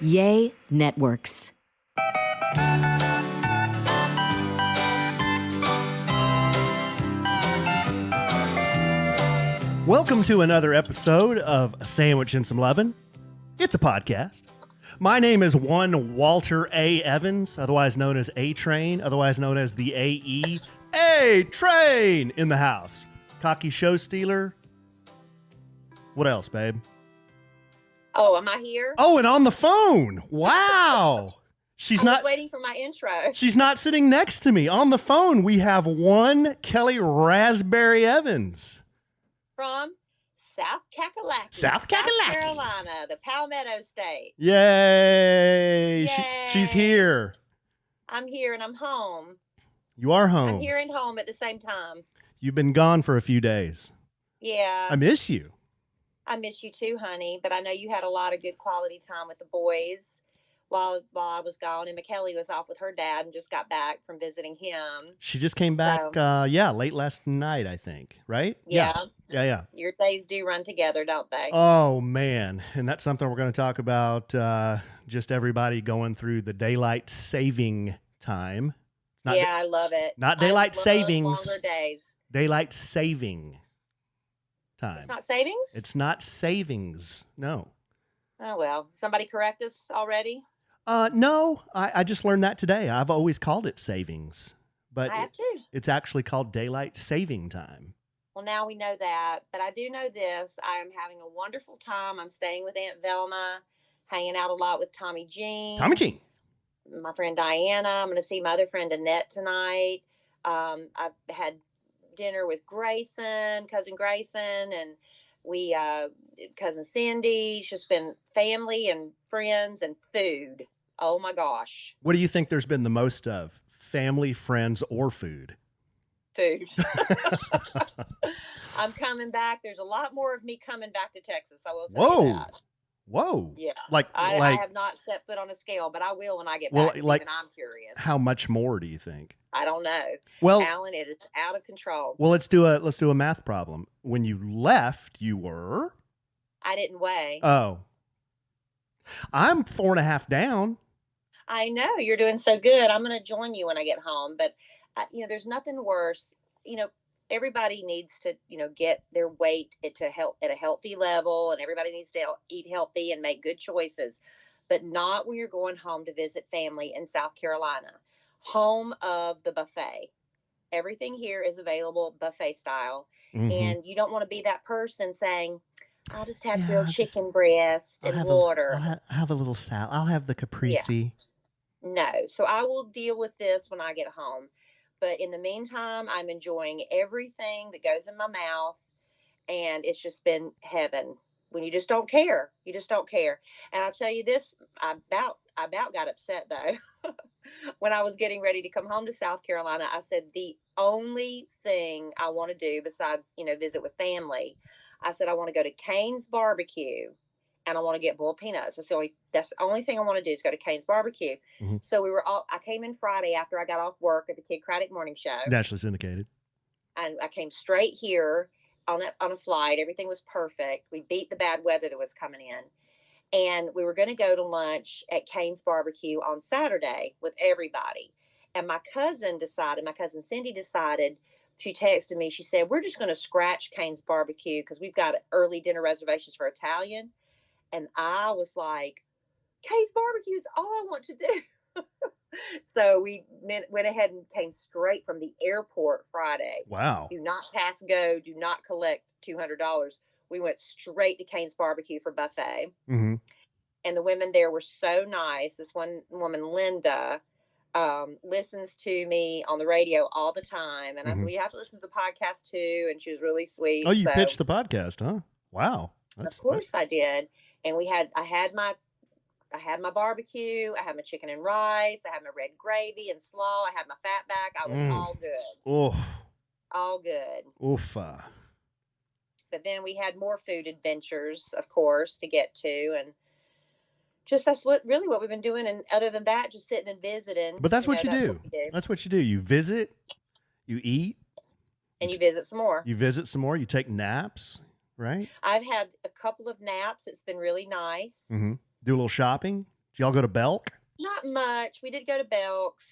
Yay Networks. Welcome to another episode of A Sandwich and Some Lovin'. It's a podcast. My name is one Walter A. Evans, otherwise known as A-Train, otherwise known as the AE. A-Train in the house. Cocky show stealer. What else, babe? Oh, am I here? Oh, and on the phone. Wow. She's not waiting for my intro. She's not sitting next to me. On the phone, we have one Kellie Raspberry Evans. From South Kakalaki. South Carolina, the Palmetto State. Yay. Yay. She's here. I'm here and I'm home. You are home. I'm here and home at the same time. You've been gone for a few days. Yeah. I miss you. I miss you too, honey. But I know you had a lot of good quality time with the boys while I was gone. And McKellie was off with her dad and just got back from visiting him. She just came back, late last night, I think, right? Yeah. Yeah. Your days do run together, don't they? Oh, man. And that's something we're going to talk about, just everybody going through the daylight saving time. It's not I love it. Not daylight savings. Longer days. Daylight saving time. It's not savings? It's not savings. No. Oh, well. Somebody correct us already? No, I just learned that today. I've always called it savings, but I have too. It's actually called daylight saving time. Well, now we know that, but I do know this. I am having a wonderful time. I'm staying with Aunt Velma, hanging out a lot with Tommy Jean. Tommy Jean. My friend Diana. I'm going to see my other friend Annette tonight. I've had dinner with cousin Grayson, and we, cousin Cindy. It's just been family and friends and food. Oh my gosh. What do you think there's been the most of? Family, friends, or food? Food. I'm coming back. There's a lot more of me coming back to Texas. I will tell you that. Whoa. Yeah. I have not set foot on a scale, but I will when I get back. And I'm curious. How much more do you think? I don't know. Well, Alan, it is out of control. Well, let's do a math problem. When you left, you were? I didn't weigh. Oh. I'm 4.5 down. I know you're doing so good. I'm going to join you when I get home, but there's nothing worse. Everybody needs to, get their weight to help at a healthy level, and everybody needs to eat healthy and make good choices, but not when you're going home to visit family in South Carolina, home of the buffet. Everything here is available buffet style. Mm-hmm. And you don't want to be that person saying, I'll just have grilled chicken breast and water. I'll have a little salad. I'll have the caprese. Yeah. No. So I will deal with this when I get home. But in the meantime, I'm enjoying everything that goes in my mouth. And it's just been heaven. When you just don't care. You just don't care. And I'll tell you this, I about got upset, though. When I was getting ready to come home to South Carolina, I said, the only thing I want to do besides, visit with family, I said, I want to go to Cane's Barbecue and I want to get boiled peanuts. That's the only thing I want to do is go to Cane's Barbecue. Mm-hmm. So I came in Friday after I got off work at the Kid Craddock Morning Show. Nationally syndicated. And I came straight here on a flight. Everything was perfect. We beat the bad weather that was coming in. And we were going to go to lunch at Cane's Barbecue on Saturday with everybody. And my cousin Cindy decided, she texted me, she said, we're just going to scratch Cane's Barbecue because we've got early dinner reservations for Italian. And I was like, Cane's Barbecue is all I want to do. So we went ahead and came straight from the airport Friday. Wow. Do not pass go. Do not collect $200. We went straight to Cane's Barbecue for buffet. Mm-hmm. And the women there were so nice. This one woman, Linda, listens to me on the radio all the time. And I said, well, you have to listen to the podcast too. And she was really sweet. Oh, you pitched the podcast, huh? Wow. Of course I did. And I had my barbecue. I had my chicken and rice. I had my red gravy and slaw. I had my fat back. I was all good. Oh. All good. Oofa. But then we had more food adventures, of course, to get to. And just that's what we've been doing. And other than that, just sitting and visiting. But that's what you do. That's what you do. You visit, you eat. And you visit some more. You visit some more. You take naps, right? I've had a couple of naps. It's been really nice. Mm-hmm. Do a little shopping. Did y'all go to Belk Not much. We did go to Belk's.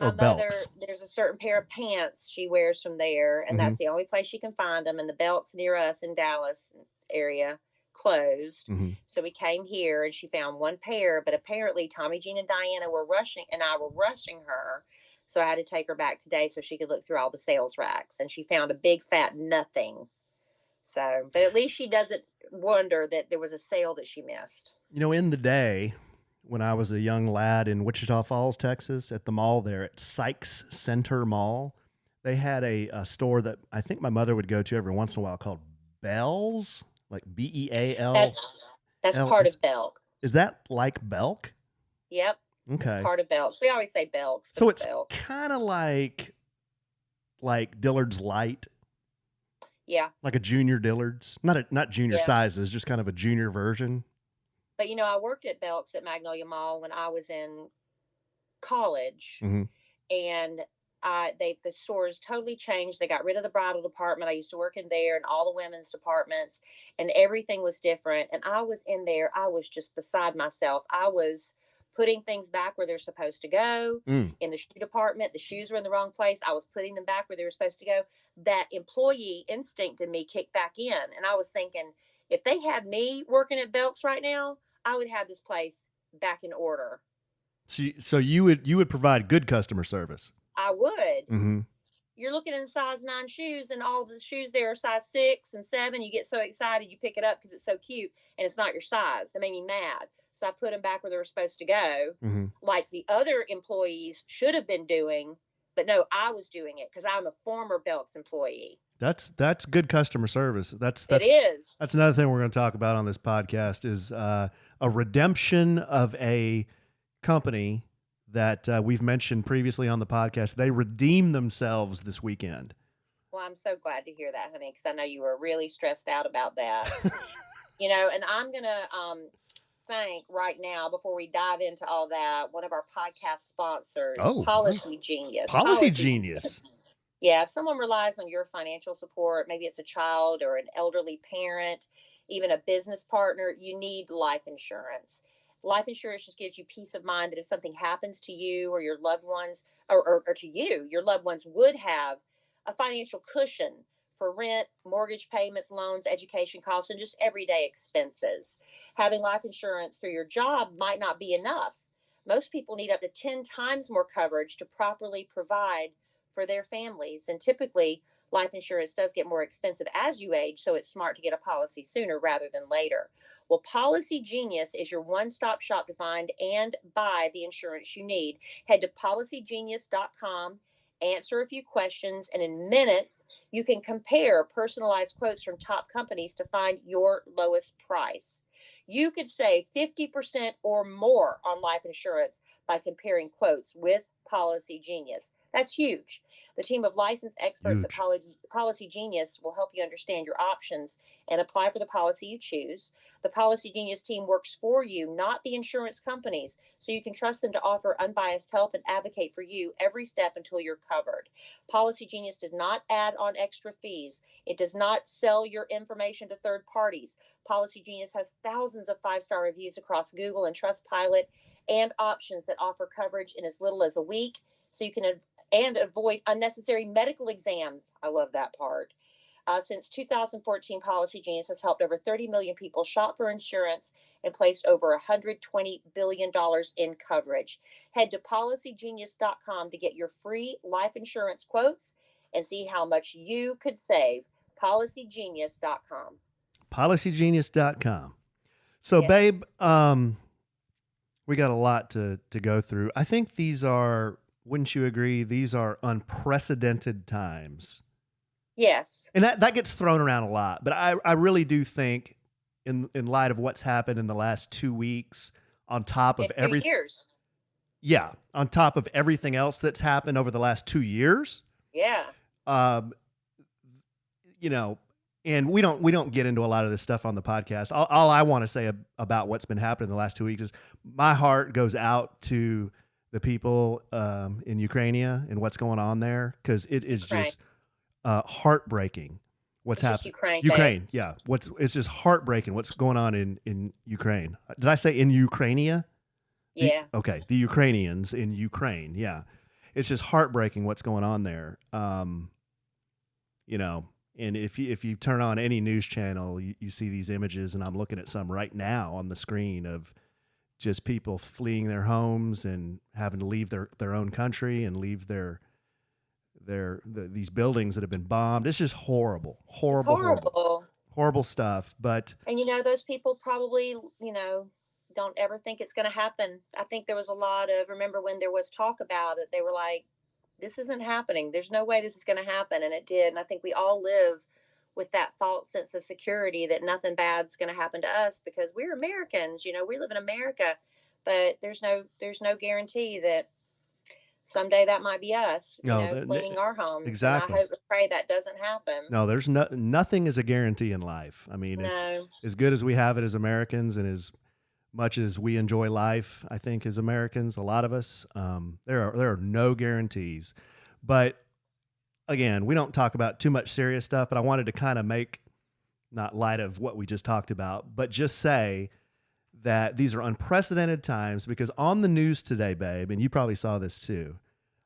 or My mother, Belks? there's a certain pair of pants she wears from there, and Mm-hmm. that's the only place she can find them. And the Belk's near us in Dallas area closed. Mm-hmm. So we came here and she found one pair, but apparently Tommy Jean and Diana were rushing and I were rushing her. So I had to take her back today so she could look through all the sales racks, and she found a big fat nothing. So, but at least she doesn't wonder that there was a sale that she missed. In the day when I was a young lad in Wichita Falls, Texas, at the mall there at Sykes Center Mall, they had a store that I think my mother would go to every once in a while called Bells, like Beal. That's part of Belk. Is that like Belk? Yep. Okay. It's part of Belks. We always say Belks. So it's Belk. kind of like Dillard's Light. Yeah. Like a junior Dillard's. Not junior Yeah. sizes, just kind of a junior version. But I worked at Belks at Magnolia Mall when I was in college, Mm-hmm. and the stores totally changed. They got rid of the bridal department. I used to work in there and all the women's departments, and everything was different. And I was in there. I was just beside myself. I was putting things back where they're supposed to go. In the shoe department, the shoes were in the wrong place. I was putting them back where they were supposed to go. That employee instinct in me kicked back in. And I was thinking, if they had me working at Belks right now, I would have this place back in order. So you would provide good customer service. I would. Mm-hmm. You're looking in size 9 shoes, and all the shoes there are size 6 and 7. You get so excited you pick it up because it's so cute, and it's not your size. That made me mad. So I put them back where they were supposed to go, like the other employees should have been doing. But no, I was doing it because I'm a former Belks employee. That's good customer service. It is. That's another thing we're going to talk about on this podcast is a redemption of a company that we've mentioned previously on the podcast. They redeemed themselves this weekend. Well, I'm so glad to hear that, honey, because I know you were really stressed out about that. And I'm going to thank right now, before we dive into all that, one of our podcast sponsors, Policy Genius. Policy Genius. Yeah, if someone relies on your financial support, maybe it's a child or an elderly parent, even a business partner, you need life insurance. Life insurance just gives you peace of mind that if something happens to you or your loved ones, or to you, your loved ones would have a financial cushion for rent, mortgage payments, loans, education costs, and just everyday expenses. Having life insurance through your job might not be enough. Most people need up to 10 times more coverage to properly provide for their families. And typically, life insurance does get more expensive as you age, so it's smart to get a policy sooner rather than later. Well, Policy Genius is your one-stop shop to find and buy the insurance you need. Head to policygenius.com, answer a few questions, and in minutes, you can compare personalized quotes from top companies to find your lowest price. You could save 50% or more on life insurance by comparing quotes with Policy Genius. That's huge. The team of licensed experts at Policy Genius will help you understand your options and apply for the policy you choose. The Policy Genius team works for you, not the insurance companies, so you can trust them to offer unbiased help and advocate for you every step until you're covered. Policy Genius does not add on extra fees. It does not sell your information to third parties. Policy Genius has thousands of 5-star reviews across Google and Trustpilot, and options that offer coverage in as little as a week, so you can avoid unnecessary medical exams. I love that part. Since 2014, Policy Genius has helped over 30 million people shop for insurance and placed over $120 billion in coverage. Head to policygenius.com to get your free life insurance quotes and see how much you could save. Policygenius.com. Policygenius.com. So, Yes. babe, we got a lot to go through. I think these are, wouldn't you agree, these are unprecedented times. Yes. And that gets thrown around a lot. But I really do think in light of what's happened in the last 2 weeks, on top of everything. Years. Yeah. On top of everything else that's happened over the last 2 years. Yeah. And we don't get into a lot of this stuff on the podcast. All I want to say about what's been happening in the last 2 weeks is my heart goes out to the people in Ukraine and what's going on there, because it is just heartbreaking what's happening. Ukraine, yeah. It's just heartbreaking what's going on in Ukraine. Did I say in Ukraine? Yeah. Okay, the Ukrainians in Ukraine. Yeah, it's just heartbreaking what's going on there. You know, and if you turn on any news channel, you see these images, and I'm looking at some right now on the screen of just people fleeing their homes and having to leave their own country and leave these buildings that have been bombed. It's just horrible, horrible, horrible stuff. But And those people probably, don't ever think it's going to happen. I think there was a lot of, remember when there was talk about it, they were like, this isn't happening. There's no way this is going to happen. And it did. And I think we all live with that false sense of security that nothing bad's going to happen to us because we're Americans, we live in America, but there's no guarantee that someday that might be us, fleeing our homes. Exactly. And I hope and pray that doesn't happen. No, there's nothing is a guarantee in life. I mean, as good as we have it as Americans and as much as we enjoy life, I think as Americans, a lot of us, there are no guarantees. But again, we don't talk about too much serious stuff, but I wanted to kind of make not light of what we just talked about, but just say that these are unprecedented times because on the news today, babe, and you probably saw this too.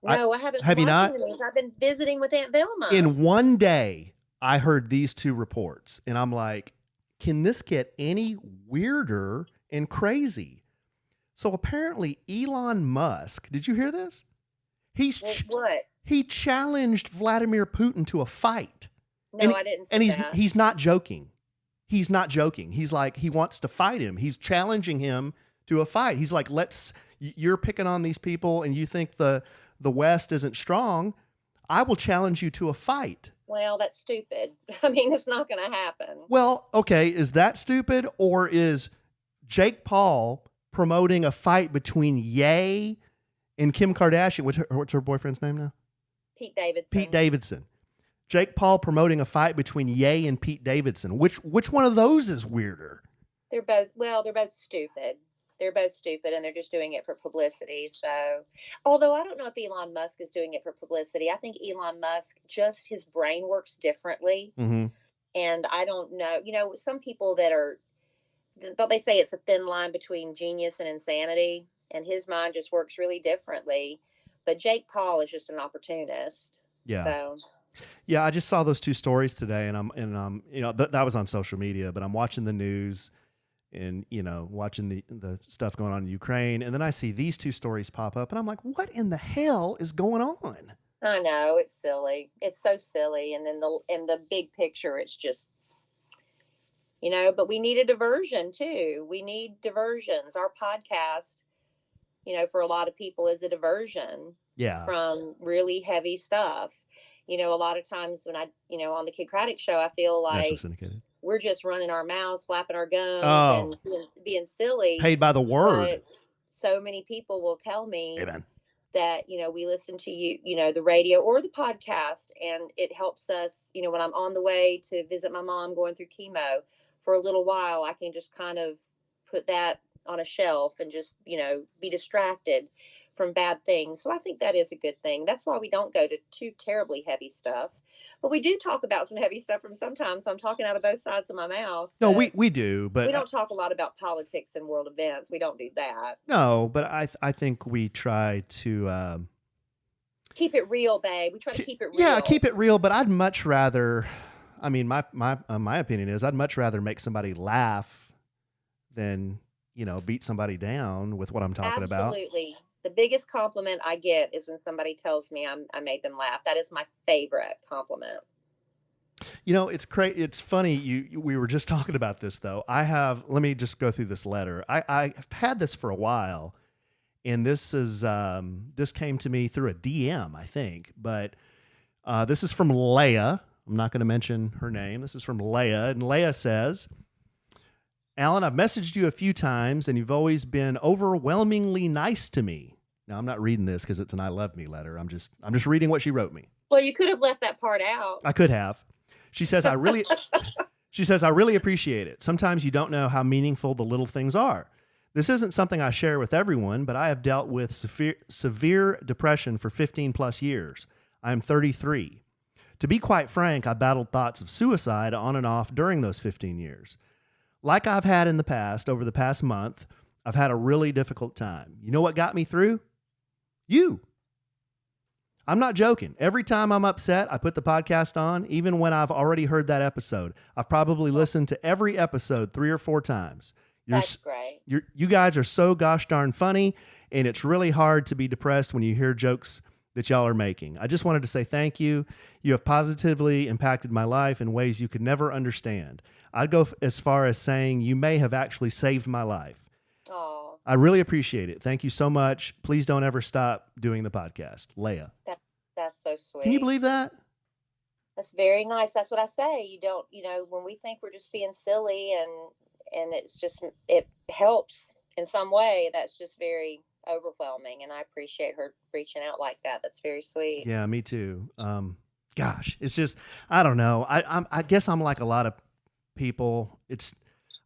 No, I haven't. Have you not? The news. I've been visiting with Aunt Velma. In one day, I heard these two reports, and I'm like, can this get any weirder and crazy? So apparently, Elon Musk, did you hear this? What? He challenged Vladimir Putin to a fight. No, I didn't see and that. He's not joking. He's not joking. He's like, he wants to fight him. He's challenging him to a fight. He's like, you're picking on these people and you think the West isn't strong. I will challenge you to a fight. Well, that's stupid. I mean, it's not going to happen. Well, okay. Is that stupid, or is Jake Paul promoting a fight between Ye and Kim Kardashian? What's her boyfriend's name now? Pete Davidson. Pete Davidson. Jake Paul promoting a fight between Ye and Pete Davidson. Which one of those is weirder? They're both stupid. They're both stupid, and they're just doing it for publicity. So, although I don't know if Elon Musk is doing it for publicity, I think Elon Musk, just his brain works differently. Mm-hmm. And I don't know, some people they say it's a thin line between genius and insanity, and his mind just works really differently. But Jake Paul is just an opportunist. Yeah. So. Yeah, I just saw those two stories today, and I'm that was on social media, but I'm watching the news and watching the stuff going on in Ukraine, and then I see these two stories pop up, and I'm like, what in the hell is going on? I know, it's silly. It's so silly, and in the big picture, it's just but we need a diversion too. We need diversions. Our podcast, for a lot of people, is a diversion. Yeah. From really heavy stuff. A lot of times when I, on the Kid Craddock show, I feel like we're just running our mouths, flapping our gums, and being silly. Paid by the word. But so many people will tell me Amen. That, we listen to the radio or the podcast, and it helps us, when I'm on the way to visit my mom going through chemo for a little while, I can just kind of put that on a shelf and just, be distracted from bad things. So I think that is a good thing. That's why we don't go to too terribly heavy stuff. But we do talk about some heavy stuff from sometimes. So I'm talking out of both sides of my mouth. No, we do, but we don't talk a lot about politics and world events. We don't do that. No, but I think we try to keep it real, babe. We try to keep it real. Yeah, keep it real, but I'd much rather, I mean, my opinion is I'd much rather make somebody laugh than, beat somebody down with what I'm talking about. Absolutely. The biggest compliment I get is when somebody tells me I made them laugh. That is my favorite compliment. It's It's funny. We were just talking about this though. Let me just go through this letter. I've had this for a while, and this came to me through a DM, I think. But this is from Leah. I'm not going to mention her name. This is from Leah, and Leah says, Alan, I've messaged you a few times, and you've always been overwhelmingly nice to me. Now, I'm not reading this because it's an I love me letter. I'm just reading what she wrote me. Well, you could have left that part out. I could have. She says, I really appreciate it. Sometimes you don't know how meaningful the little things are. This isn't something I share with everyone, but I have dealt with severe depression for 15 plus years. I am 33. To be quite frank, I battled thoughts of suicide on and off during those 15 years. Like I've had in the past, over the past month, I've had a really difficult time. You know what got me through? You. I'm not joking. Every time I'm upset, I put the podcast on, even when I've already heard that episode. I've probably listened to every episode 3 or 4 times. That's great. You guys are so gosh darn funny, and it's really hard to be depressed when you hear jokes that y'all are making. I just wanted to say thank you. You have positively impacted my life in ways you could never understand. I'd go as far as saying you may have actually saved my life. Oh, I really appreciate it. Thank you so much. Please don't ever stop doing the podcast. Leia. that's so sweet. Can you believe that? That's very nice. That's what I say. You don't, when we think we're just being silly and it's just, it helps in some way, that's just very overwhelming. And I appreciate her reaching out like that. That's very sweet. Yeah, me too. Gosh, it's just, I don't know. I guess I'm like a lot of people.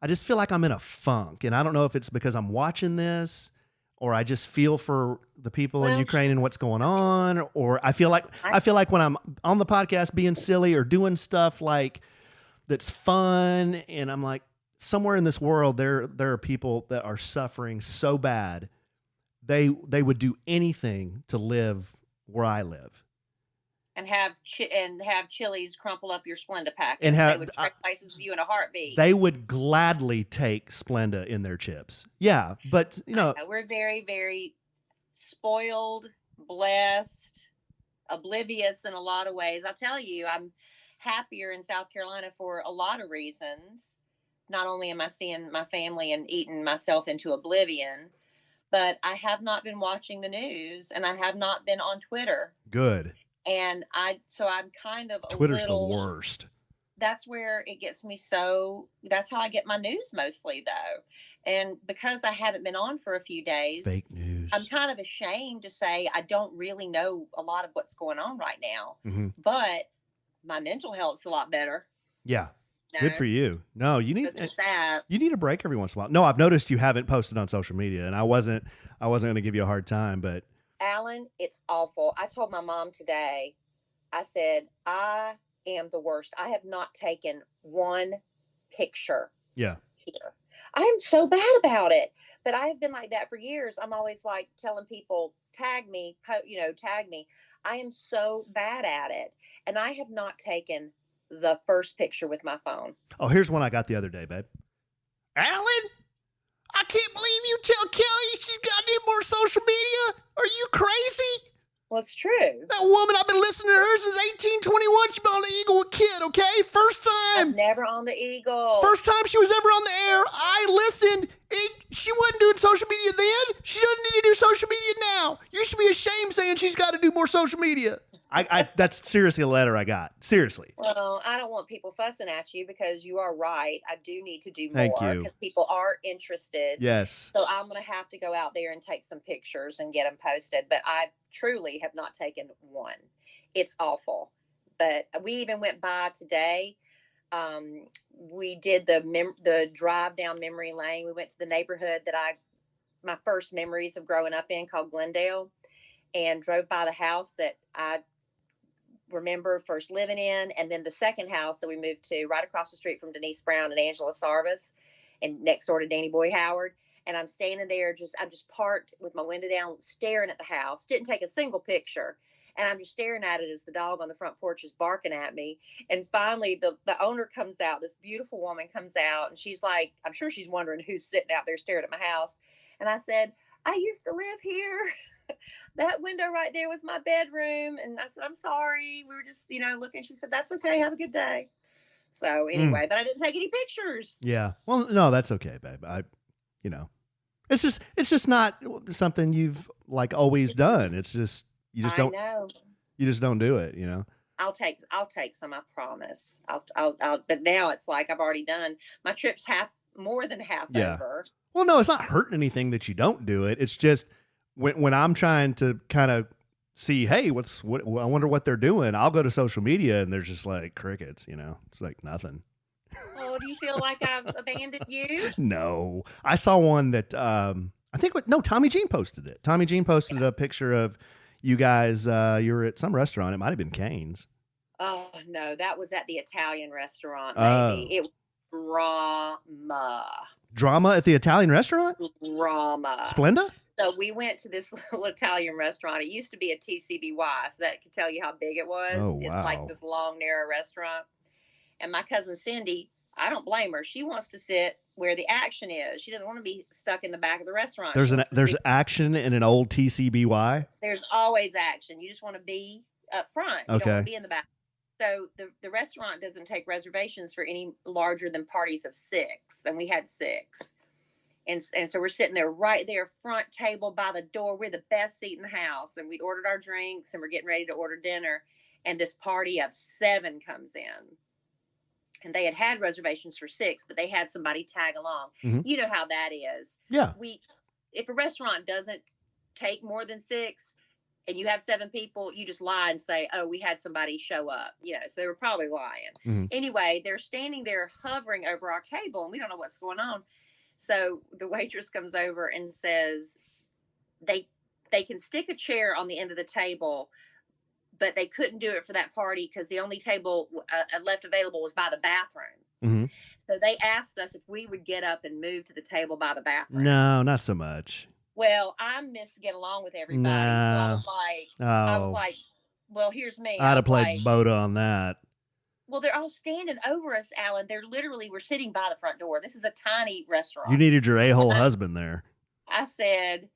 I just feel like I'm in a funk, and I don't know if it's because I'm watching this or I just feel for the people in Ukraine and what's going on, or I feel like when I'm on the podcast being silly or doing stuff like that's fun, and I'm like, somewhere in this world there are people that are suffering so bad they would do anything to live where I live. And have Chili's crumple up your Splenda pack, And they would trade places with you in a heartbeat. They would gladly take Splenda in their chips. Yeah, but we're very, very spoiled, blessed, oblivious in a lot of ways. I'll tell you, I'm happier in South Carolina for a lot of reasons. Not only am I seeing my family and eating myself into oblivion, but I have not been watching the news, and I have not been on Twitter. Good. And I'm kind of Twitter's the worst. That's where it gets me. That's how I get my news mostly, though. And because I haven't been on for a few days, fake news, I'm kind of ashamed to say I don't really know a lot of what's going on right now. Mm-hmm. But my mental health's a lot better. Yeah. Good for you. No, you need a break every once in a while. No, I've noticed you haven't posted on social media, and I wasn't going to give you a hard time, but Alan, it's awful. I told my mom today, I said, I am the worst. I have not taken one picture here. I am so bad about it, but I have been like that for years. I'm always like telling people, tag me. I am so bad at it. And I have not taken the first picture with my phone. Oh, here's one I got the other day, babe. Alan, I can't believe you tell Kelly she's got to do more social media. Are you crazy? Well, it's true. That woman, I've been listening to her since 1821. She's been on the Eagle with Kid, okay? First time. I'm never on the Eagle. First time she was ever on the air, I listened. She wasn't doing social media then. She doesn't need to do social media now. You should be ashamed saying she's got to do more social media. That's seriously a letter I got. Seriously. Well, I don't want people fussing at you because you are right. I do need to do more. Thank you. Because people are interested. Yes. So I'm going to have to go out there and take some pictures and get them posted. But I truly have not taken one. It's awful. But we even went by today. We did the drive down memory lane. We went to the neighborhood that my first memories of growing up in, called Glendale, and drove by the house that I remember first living in, and then the second house that we moved to right across the street from Denise Brown and Angela Sarvis, and next door to Danny Boy Howard. And I'm standing there, I'm just parked with my window down, staring at the house. Didn't take a single picture. And I'm just staring at it as the dog on the front porch is barking at me. And finally, the owner comes out. This beautiful woman comes out, and she's like, I'm sure she's wondering who's sitting out there staring at my house. And I said, I used to live here. That window right there was my bedroom. And I said, I'm sorry. We were just, looking. She said, that's okay. Have a good day. So anyway, but I didn't take any pictures. Yeah. Well, no, that's okay, babe. It's just not something you've like always done. It's just, you just don't do it, I'll take some, I promise. I'll but now it's like I've already done my trip's more than half over. Well, no, it's not hurting anything that you don't do it. It's just when I'm trying to kind of see, hey, what I wonder what they're doing. I'll go to social media and there's just like crickets, It's like nothing. Oh, do you feel like I've abandoned you? No, I saw one that Tommy Jean posted it. Tommy Jean posted a picture of you guys. You were at some restaurant. It might have been Cane's. Oh no, that was at the Italian restaurant. Maybe it was drama. Drama at the Italian restaurant? Drama. Splenda? So we went to this little Italian restaurant. It used to be a TCBY, so that could tell you how big it was. Oh, It's like wow. this long, narrow restaurant. And my cousin Cindy, I don't blame her. She wants to sit where the action is. She doesn't want to be stuck in the back of the restaurant. There's action in an old TCBY? There's always action. You just want to be up front. You don't want to be in the back. So the restaurant doesn't take reservations for any larger than parties of 6, and we had 6. And so we're sitting there right there, front table by the door. We're the best seat in the house. And we'd ordered our drinks and we're getting ready to order dinner. And this party of 7 comes in. And they had reservations for 6, but they had somebody tag along. Mm-hmm. You know how that is. Yeah. If a restaurant doesn't take more than 6 and you have 7 people, you just lie and say, oh, we had somebody show up. You know, so they were probably lying. Mm-hmm. Anyway, they're standing there hovering over our table and we don't know what's going on. So the waitress comes over and says they can stick a chair on the end of the table, but they couldn't do it for that party because the only table left available was by the bathroom. Mm-hmm. So they asked us if we would get up and move to the table by the bathroom. No, not so much. Well, I missed getting along with everybody. No. So I was like, well, here's me. I'd have played Boda on that. Well, they're all standing over us, Alan. We're sitting by the front door. This is a tiny restaurant. You needed your a-hole husband there. I said,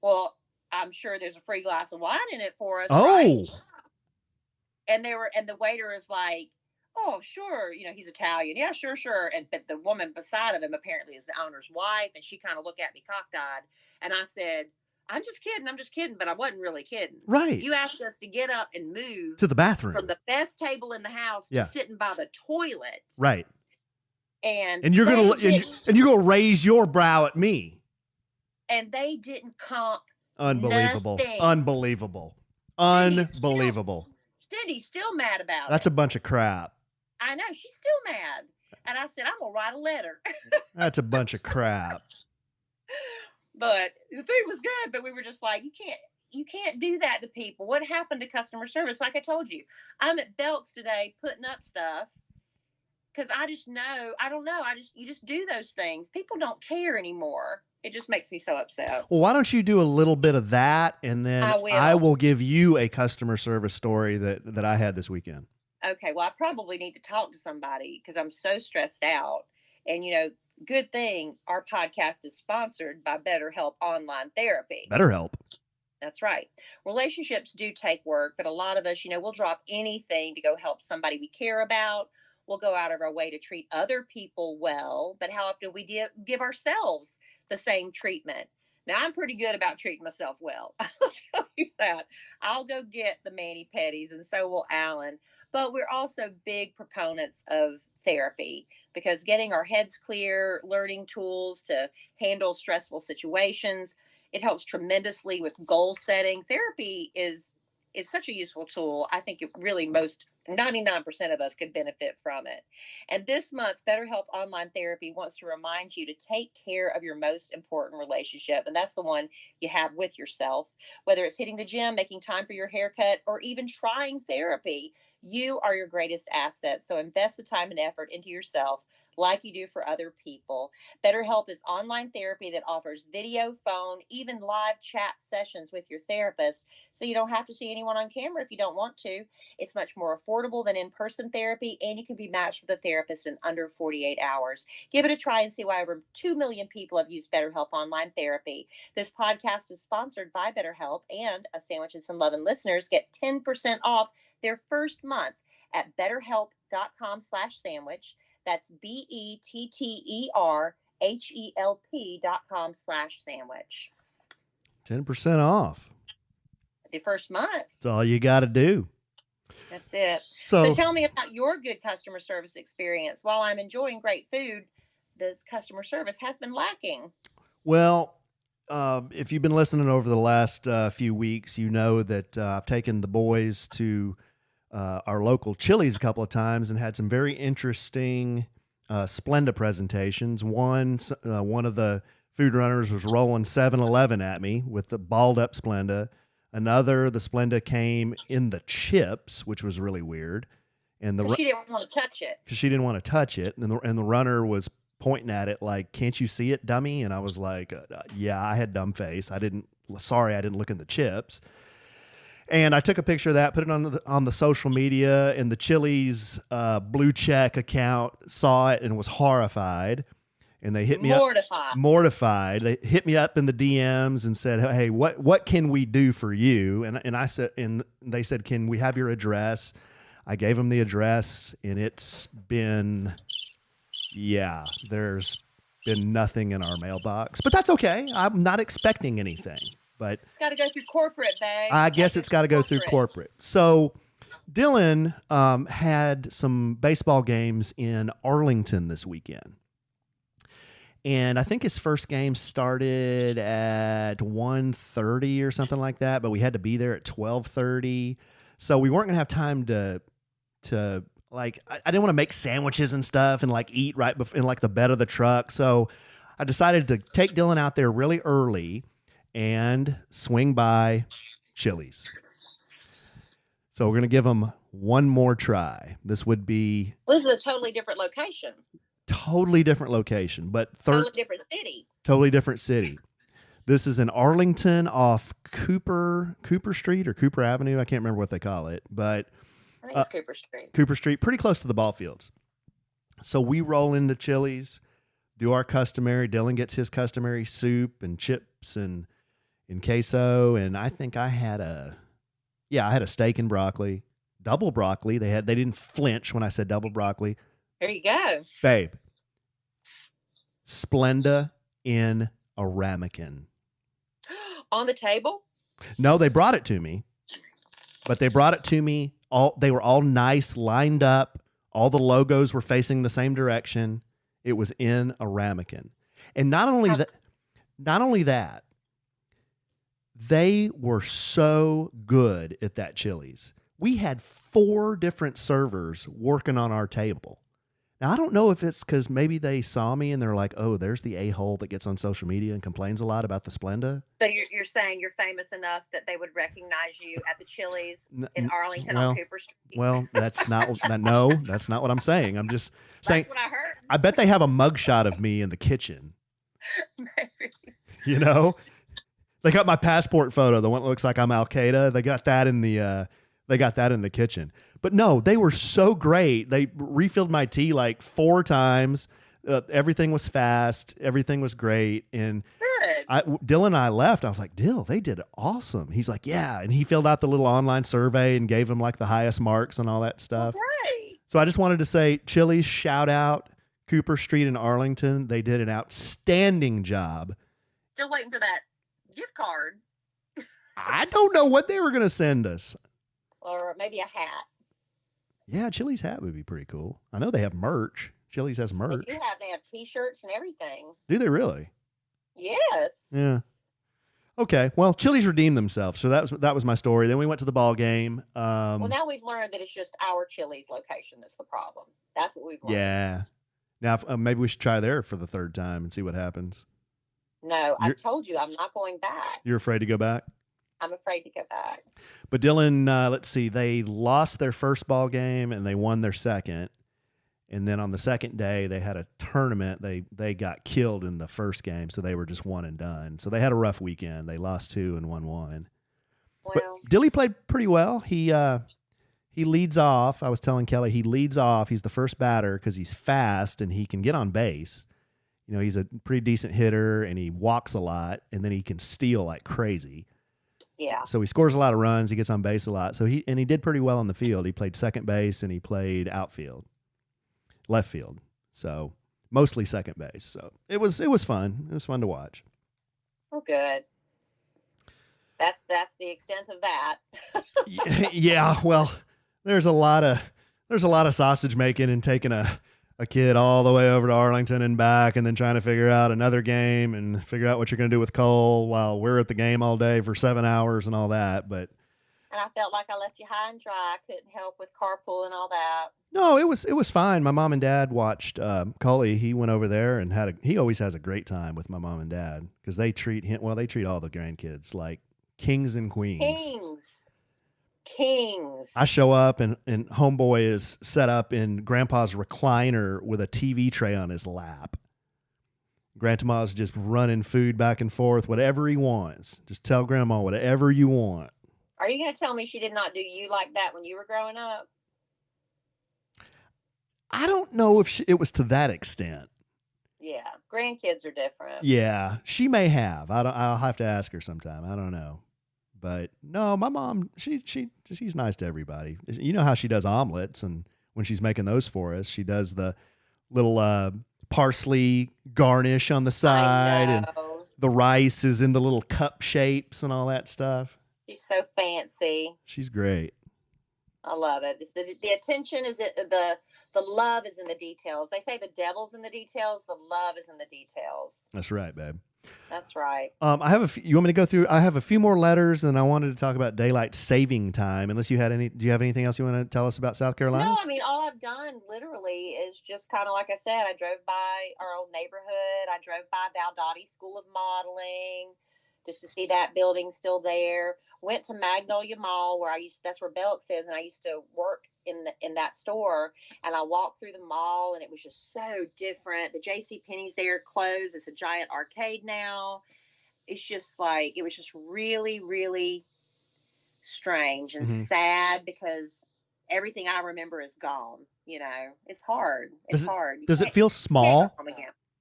well, I'm sure there's a free glass of wine in it for us. Oh. Right? And the waiter is like, oh, sure. You know, he's Italian. Yeah, sure. But the woman beside of him apparently is the owner's wife. And she kind of looked at me cockeyed. And I said, I'm just kidding. But I wasn't really kidding. Right. You asked us to get up and move to the bathroom from the best table in the house to sitting by the toilet. Right. And you're gonna raise your brow at me. And they didn't comp. Unbelievable. Nothing. Unbelievable. Cindy's still mad about it. That's a bunch of crap. I know. She's still mad. And I said, I'm going to write a letter. That's a bunch of crap. But the food was good, but we were just like, you can't do that to people. What happened to customer service? Like I told you, I'm at Belk's today putting up stuff because I don't know. You just do those things. People don't care anymore. It just makes me so upset. Well, why don't you do a little bit of that, and then I will give you a customer service story that I had this weekend. Okay, well, I probably need to talk to somebody because I'm so stressed out. And, good thing our podcast is sponsored by BetterHelp Online Therapy. BetterHelp. That's right. Relationships do take work, but a lot of us, we'll drop anything to go help somebody we care about. We'll go out of our way to treat other people well, but how often we give ourselves the same treatment? Now, I'm pretty good about treating myself well. I'll tell you that. I'll go get the mani-pedis, and so will Alan. But we're also big proponents of therapy because getting our heads clear, learning tools to handle stressful situations, it helps tremendously with goal setting. Therapy is such a useful tool. I think 99% of us could benefit from it. And this month, BetterHelp Online Therapy wants to remind you to take care of your most important relationship. And that's the one you have with yourself. Whether it's hitting the gym, making time for your haircut, or even trying therapy, you are your greatest asset. So invest the time and effort into yourself like you do for other people. BetterHelp is online therapy that offers video, phone, even live chat sessions with your therapist, so you don't have to see anyone on camera if you don't want to. It's much more affordable than in-person therapy, and you can be matched with a therapist in under 48 hours. Give it a try and see why over 2 million people have used BetterHelp Online Therapy. This podcast is sponsored by BetterHelp, and A Sandwich and Some Lovin' listeners get 10% off their first month at betterhelp.com/sandwich. That's BetterHelp.com/sandwich. 10% off. The first month. That's all you got to do. That's it. So tell me about your good customer service experience. While I'm enjoying great food, this customer service has been lacking. Well, if you've been listening over the last few weeks, you know that I've taken the boys to our local Chili's a couple of times and had some very interesting Splenda presentations. One of the food runners was rolling 7-Eleven at me with the balled up Splenda. Another, the Splenda came in the chips, which was really weird. And she didn't want to touch it. Because she didn't want to touch it. And the runner was pointing at it like, "Can't you see it, dummy?" And I was like, "Yeah, I had dumb face. I didn't look in the chips." And I took a picture of that, put it on the social media, and the Chili's blue check account saw it and was horrified. And they hit me mortified. They hit me up in the DMs and said, "Hey, what can we do for you?" And I said, and they said, "Can we have your address?" I gave them the address, and it's been, there's been nothing in our mailbox, but that's okay. I'm not expecting anything. But it's got to go through corporate, babe. I guess it's got to go through corporate. So Dylan had some baseball games in Arlington this weekend. And I think his first game started at 1:30 or something like that, but we had to be there at 12:30. So we weren't going to have time to like, I didn't want to make sandwiches and stuff and like eat right in like the bed of the truck. So I decided to take Dylan out there really early and swing by Chili's. So we're going to give them one more try. This is a totally different location. Totally different location, but totally different city. Totally different city. This is in Arlington off Cooper Street or Cooper Avenue. I can't remember what they call it, but I think it's Cooper Street. Cooper Street, pretty close to the ball fields. So we roll into Chili's, do our customary. Dylan gets his customary soup and chips and queso, and I think I had a steak and broccoli, double broccoli. They didn't flinch when I said double broccoli. There you go, babe. Splenda in a ramekin on the table. No, they brought it to me, but they brought it to me. They were all nice, lined up. All the logos were facing the same direction. It was in a ramekin, and not only that. They were so good at that Chili's. We had 4 different servers working on our table. Now, I don't know if it's because maybe they saw me and they're like, "Oh, there's the a-hole that gets on social media and complains a lot about the Splenda." So you're saying you're famous enough that they would recognize you at the Chili's in Arlington on Cooper Street? Well, that's not what I'm saying. I'm just saying. That's what I heard. I bet they have a mugshot of me in the kitchen. Maybe. You know? They got my passport photo, the one that looks like I'm Al Qaeda. They got that in the kitchen. But no, they were so great. They refilled my tea like 4 times. Everything was fast. Everything was great. And Dylan and I left. I was like, "Dill, they did awesome." He's like, "Yeah." And he filled out the little online survey and gave them like the highest marks and all that stuff. Right. So I just wanted to say, Chili's, shout out Cooper Street in Arlington. They did an outstanding job. Still waiting for that gift card. I don't know what they were going to send us. Or maybe a hat. Yeah, Chili's hat would be pretty cool. I know they have merch. Chili's has merch. They have T-shirts and everything. Do they really? Yes. Yeah. Okay. Well, Chili's redeemed themselves, so that was my story. Then we went to the ball game. Well, now we've learned that it's just our Chili's location that's the problem. That's what we've learned. Yeah. Now maybe we should try there for the 3rd time and see what happens. No, I told you I'm not going back. You're afraid to go back? I'm afraid to go back. But Dylan, let's see, they lost their first ball game and they won their second. And then on the second day, they had a tournament. They got killed in the first game, so they were just one and done. So they had a rough weekend. They lost 2 and won 1. Well, but Dilly played pretty well. He leads off. I was telling Kelly he leads off. He's the first batter because he's fast and he can get on base. You know, he's a pretty decent hitter and he walks a lot, and then he can steal like crazy. Yeah. So he scores a lot of runs. He gets on base a lot. So he did pretty well on the field. He played second base and he played outfield, left field. So mostly second base. So it was fun. It was fun to watch. Oh, good. That's the extent of that. Yeah. Well, there's a lot of sausage making and taking a kid all the way over to Arlington and back, and then trying to figure out another game and figure out what you're going to do with Cole while we're at the game all day for 7 hours and all that. But and I felt like I left you high and dry. I couldn't help with carpool and all that. No, it was fine. My mom and dad watched Kellie. He went over there and he always has a great time with my mom and dad because they treat him well. They treat all the grandkids like kings and queens. Kings. I show up and homeboy is set up in grandpa's recliner with a TV tray on his lap. Grandma's just running food back and forth, whatever he wants. Just tell Grandma whatever you want. Are you going to tell me she did not do you like that when you were growing up? I don't know if it was to that extent. Yeah, grandkids are different. Yeah, she may have. I'll have to ask her sometime. I don't know. But no, my mom, she's nice to everybody. You know how she does omelets, and when she's making those for us, she does the little parsley garnish on the side, and the rice is in the little cup shapes and all that stuff. She's so fancy. She's great. I love it. The attention is the love is in the details. They say the devil's in the details. The love is in the details. That's right, babe. That's right. I have you want me to go through? I have a few more letters, and I wanted to talk about daylight saving time. Unless you had any, do you have anything else you want to tell us about South Carolina? No, I mean, all I've done literally is just kind of like I said. I drove by our old neighborhood. I drove by Baldotti's School of Modeling, just to see that building still there. Went to Magnolia Mall where that's where Belk's is, and I used to work in that store, and I walked through the mall, and it was just so different. The J.C. Penney's there closed. It's a giant arcade now. It's just like, it was just really, really strange and sad because everything I remember is gone. You know, it's hard. It's hard. Does it feel small?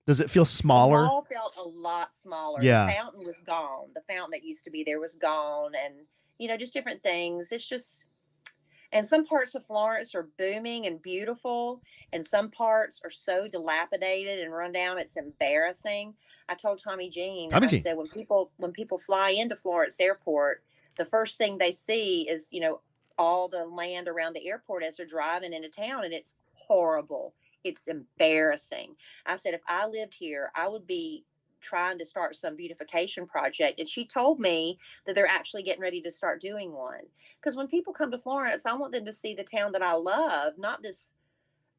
Does it feel smaller? The mall felt a lot smaller. Yeah. The fountain was gone. The fountain that used to be there was gone. And, you know, just different things. It's just, and some parts of Florence are booming and beautiful. And some parts are so dilapidated and run down, it's embarrassing. I told Tommy Jean, I said, when people fly into Florence Airport, the first thing they see is, you know, all the land around the airport as they're driving into town. And it's horrible. It's embarrassing. I said, if I lived here, I would be trying to start some beautification project. And she told me that they're actually getting ready to start doing one. Because when people come to Florence, I want them to see the town that I love, not this.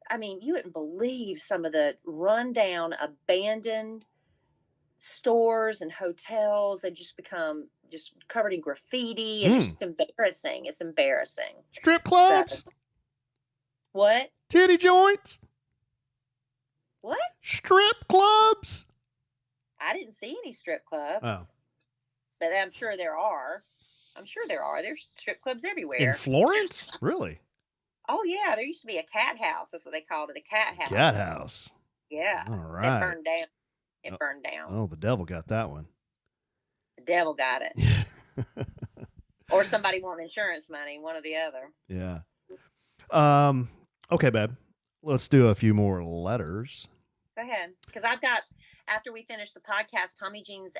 I mean, you wouldn't believe some of the rundown, abandoned stores and hotels. They just become just covered in graffiti. And it's just embarrassing. It's embarrassing. Strip clubs? So, what? Titty joints? What? Strip clubs? I didn't see any strip clubs. Oh. But I'm sure there are. There's strip clubs everywhere. In Florence? Really? Oh, yeah. There used to be a cat house. That's what they called it, a cat house. Cat house. Yeah. All right. It burned down. Oh, the devil got that one. The devil got it. Or somebody wanting insurance money, one or the other. Yeah. Okay, babe. Let's do a few more letters. Go ahead. Because after we finish the podcast, Tommy Jean's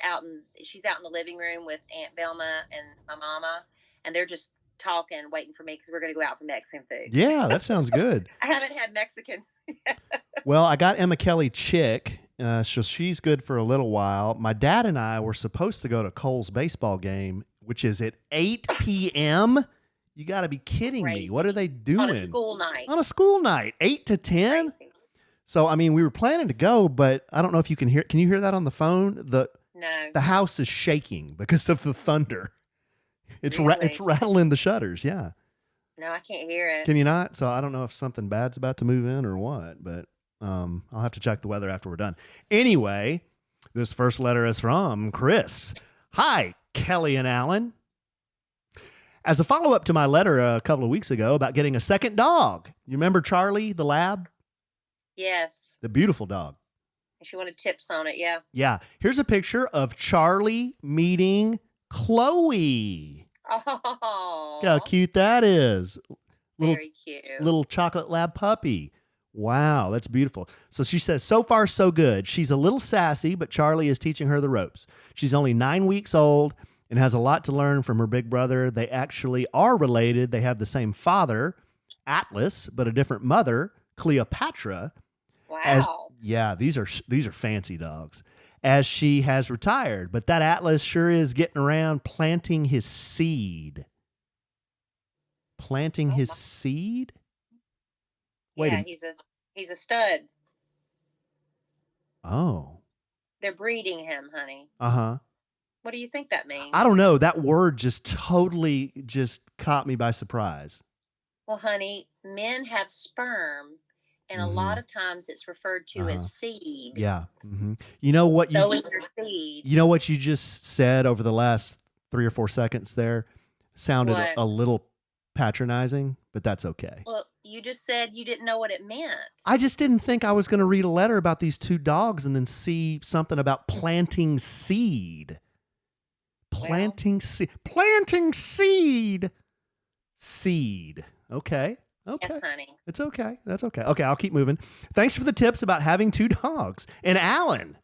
she's out in the living room with Aunt Velma and my mama, and they're just talking, waiting for me because we're going to go out for Mexican food. Yeah, that sounds good. I haven't had Mexican. Well, I got Emma Kellie chick, so she's good for a little while. My dad and I were supposed to go to Cole's baseball game, which is at 8 p.m., You got to be kidding me. What are they doing? On a school night. On a school night, 8 to 10? Crazy. So, I mean, we were planning to go, but I don't know if you can hear. Can you hear that on the phone? No. The house is shaking because of the thunder. It's really? It's rattling the shutters, yeah. No, I can't hear it. Can you not? So I don't know if something bad's about to move in or what, but I'll have to check the weather after we're done. Anyway, this first letter is from Chris. Hi, Kelly and Alan. As a follow-up to my letter a couple of weeks ago about getting a second dog, you remember Charlie, the lab? Yes. The beautiful dog. She wanted tips on it, yeah. Yeah. Here's a picture of Charlie meeting Chloe. Oh. Look how cute that is. Very cute. Little chocolate lab puppy. Wow, that's beautiful. So she says, so far so good. She's a little sassy, but Charlie is teaching her the ropes. She's only 9 weeks old and has a lot to learn from her big brother. They actually are related. They have the same father, Atlas, but a different mother, Cleopatra. Wow. These are fancy dogs. As she has retired, but that Atlas sure is getting around planting his seed. Planting his seed? Wait yeah, he's a stud. Oh. They're breeding him, honey. Uh-huh. What do you think that means? I don't know. That word just totally just caught me by surprise. Well, honey, men have sperm and a lot of times it's referred to as seed. Yeah. You know what So is your seed. you know what you just said over the last 3 or 4 seconds there sounded What? a little patronizing, but that's okay. Well, you just said you didn't know what it meant. I just didn't think I was going to read a letter about these 2 dogs and then see something about planting seed. Planting seed. Planting seed. Seed. Okay. Okay. Yes, honey. It's okay. That's okay. Okay, I'll keep moving. Thanks for the tips about having 2 dogs. And Alan,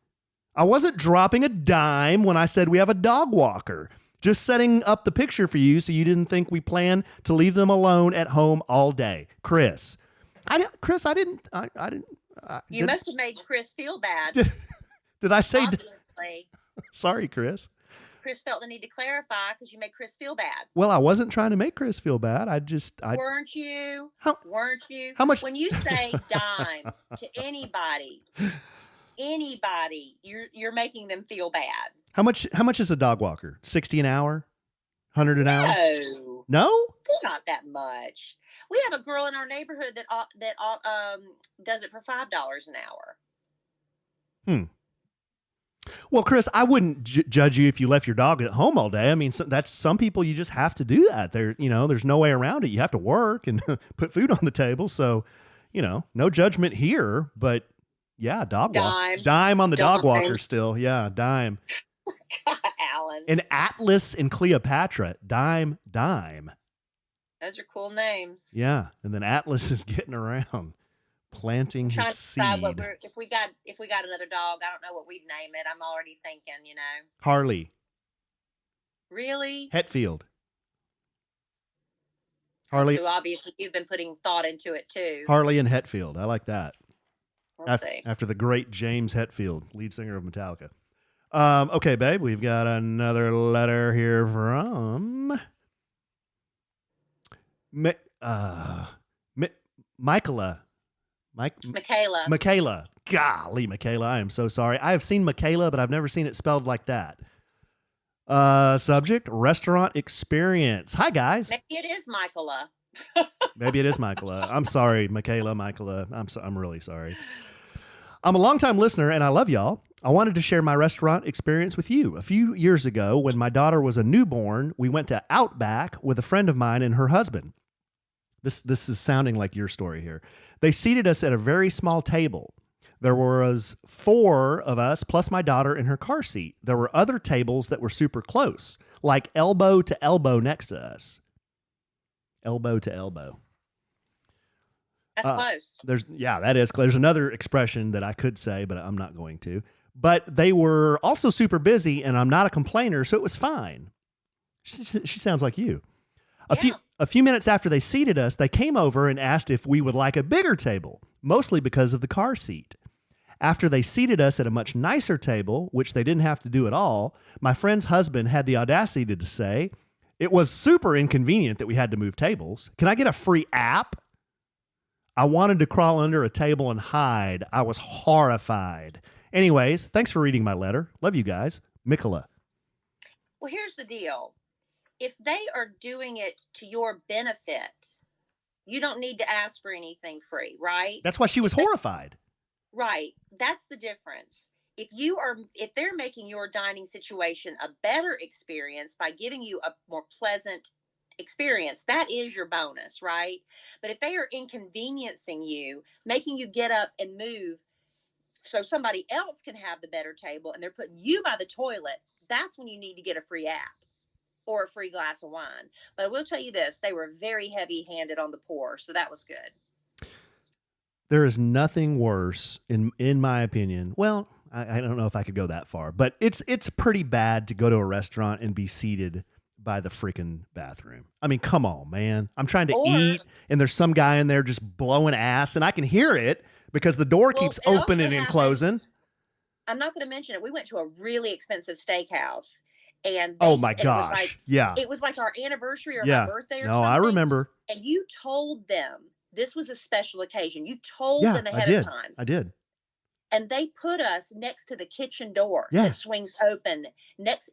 I wasn't dropping a dime when I said we have a dog walker. Just setting up the picture for you so you didn't think we plan to leave them alone at home all day. Chris, I didn't. You must have made Chris feel bad. Did I say? Obviously. Sorry, Chris. Chris felt the need to clarify because you made Chris feel bad. Well, I wasn't trying to make Chris feel bad. Weren't you? Weren't you? How much? When you say dime to anybody, you're making them feel bad. How much is a dog walker? 60 an hour? 100 an hour? No? Not that much. We have a girl in our neighborhood that does it for $5 an hour. Well, Chris, I wouldn't judge you if you left your dog at home all day. I mean, that's some people you just have to do that. There's no way around it. You have to work and put food on the table. So, no judgment here, but yeah, dime on the dog walker still. Yeah, dime. Alan. And Atlas and Cleopatra, dime. Those are cool names. Yeah, and then Atlas is getting around, planting his seed. If we got another dog, I don't know what we'd name it. I'm already thinking, Harley. Really? Hetfield. Harley. So obviously you've been putting thought into it too. Harley and Hetfield. I like that. See. After the great James Hetfield, lead singer of Metallica. Okay, babe, we've got another letter here from Michaela. Michaela. Golly, Michaela, I am so sorry. I have seen Michaela, but I've never seen it spelled like that. Subject, restaurant experience. Hi, guys. Maybe it is Michaela. Maybe it is Michaela. I'm sorry, Michaela. I'm really sorry. I'm a longtime listener, and I love y'all. I wanted to share my restaurant experience with you. A few years ago, when my daughter was a newborn, we went to Outback with a friend of mine and her husband. This is sounding like your story here. They seated us at a very small table. There was 4 of us, plus my daughter in her car seat. There were other tables that were super close, like elbow to elbow next to us. Elbow to elbow. That's close. That is. There's another expression that I could say, but I'm not going to. But they were also super busy, and I'm not a complainer, so it was fine. She sounds like you. A few minutes after they seated us, they came over and asked if we would like a bigger table, mostly because of the car seat. After they seated us at a much nicer table, which they didn't have to do at all, my friend's husband had the audacity to say, "It was super inconvenient that we had to move tables. Can I get a free app?" I wanted to crawl under a table and hide. I was horrified. Anyways, thanks for reading my letter. Love you guys. Michaela. Well, here's the deal. If they are doing it to your benefit, you don't need to ask for anything free, right? That's why she was horrified. Right. That's the difference. If they're making your dining situation a better experience by giving you a more pleasant experience, that is your bonus, right? But if they are inconveniencing you, making you get up and move so somebody else can have the better table, and they're putting you by the toilet, that's when you need to get a free app or a free glass of wine. But I will tell you this, they were very heavy-handed on the pour, so that was good. There is nothing worse, in my opinion. Well, I don't know if I could go that far, but it's pretty bad to go to a restaurant and be seated by the freaking bathroom. I mean, come on, man. I'm trying to eat, and there's some guy in there just blowing ass, and I can hear it because the door keeps opening and closing. I'm not going to mention it. We went to a really expensive steakhouse, and oh my gosh, it was like our anniversary or my birthday or something. No, I remember. And you told them this was a special occasion. You told them ahead of time. I did. And they put us next to the kitchen door that swings open, next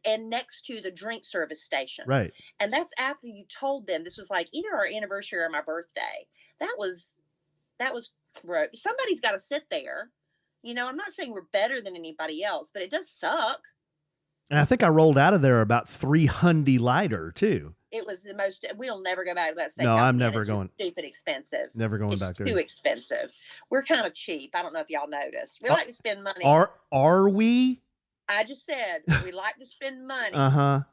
to the drink service station. Right. And that's after you told them this was like either our anniversary or my birthday. That was Right. Somebody's got to sit there. I'm not saying we're better than anybody else, but it does suck. And I think I rolled out of there about 300 lighter too. It was the most. We'll never go back to that steakhouse. No, I'm again. never It's going. Just stupid expensive. Never going It's back there. Too expensive. We're kind of cheap. I don't know if y'all noticed. We like to spend money. Are we? I just said we like to spend money.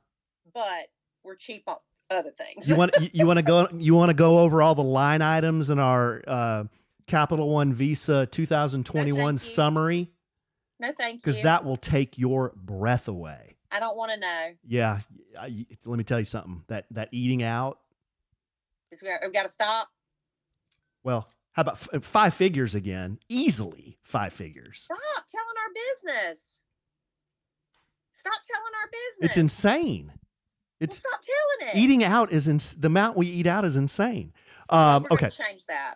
But we're cheap on other things. You want to go over all the line items in our Capital One Visa 2021 summary? No, thank you. Because that will take your breath away. I don't want to know. Yeah, let me tell you something. That eating out. We've got to stop. Well, how about 5 figures again? Easily 5 figures. Stop telling our business. Stop telling our business. It's insane. Stop telling it. Eating out is the amount we eat out is insane. We're gonna change that.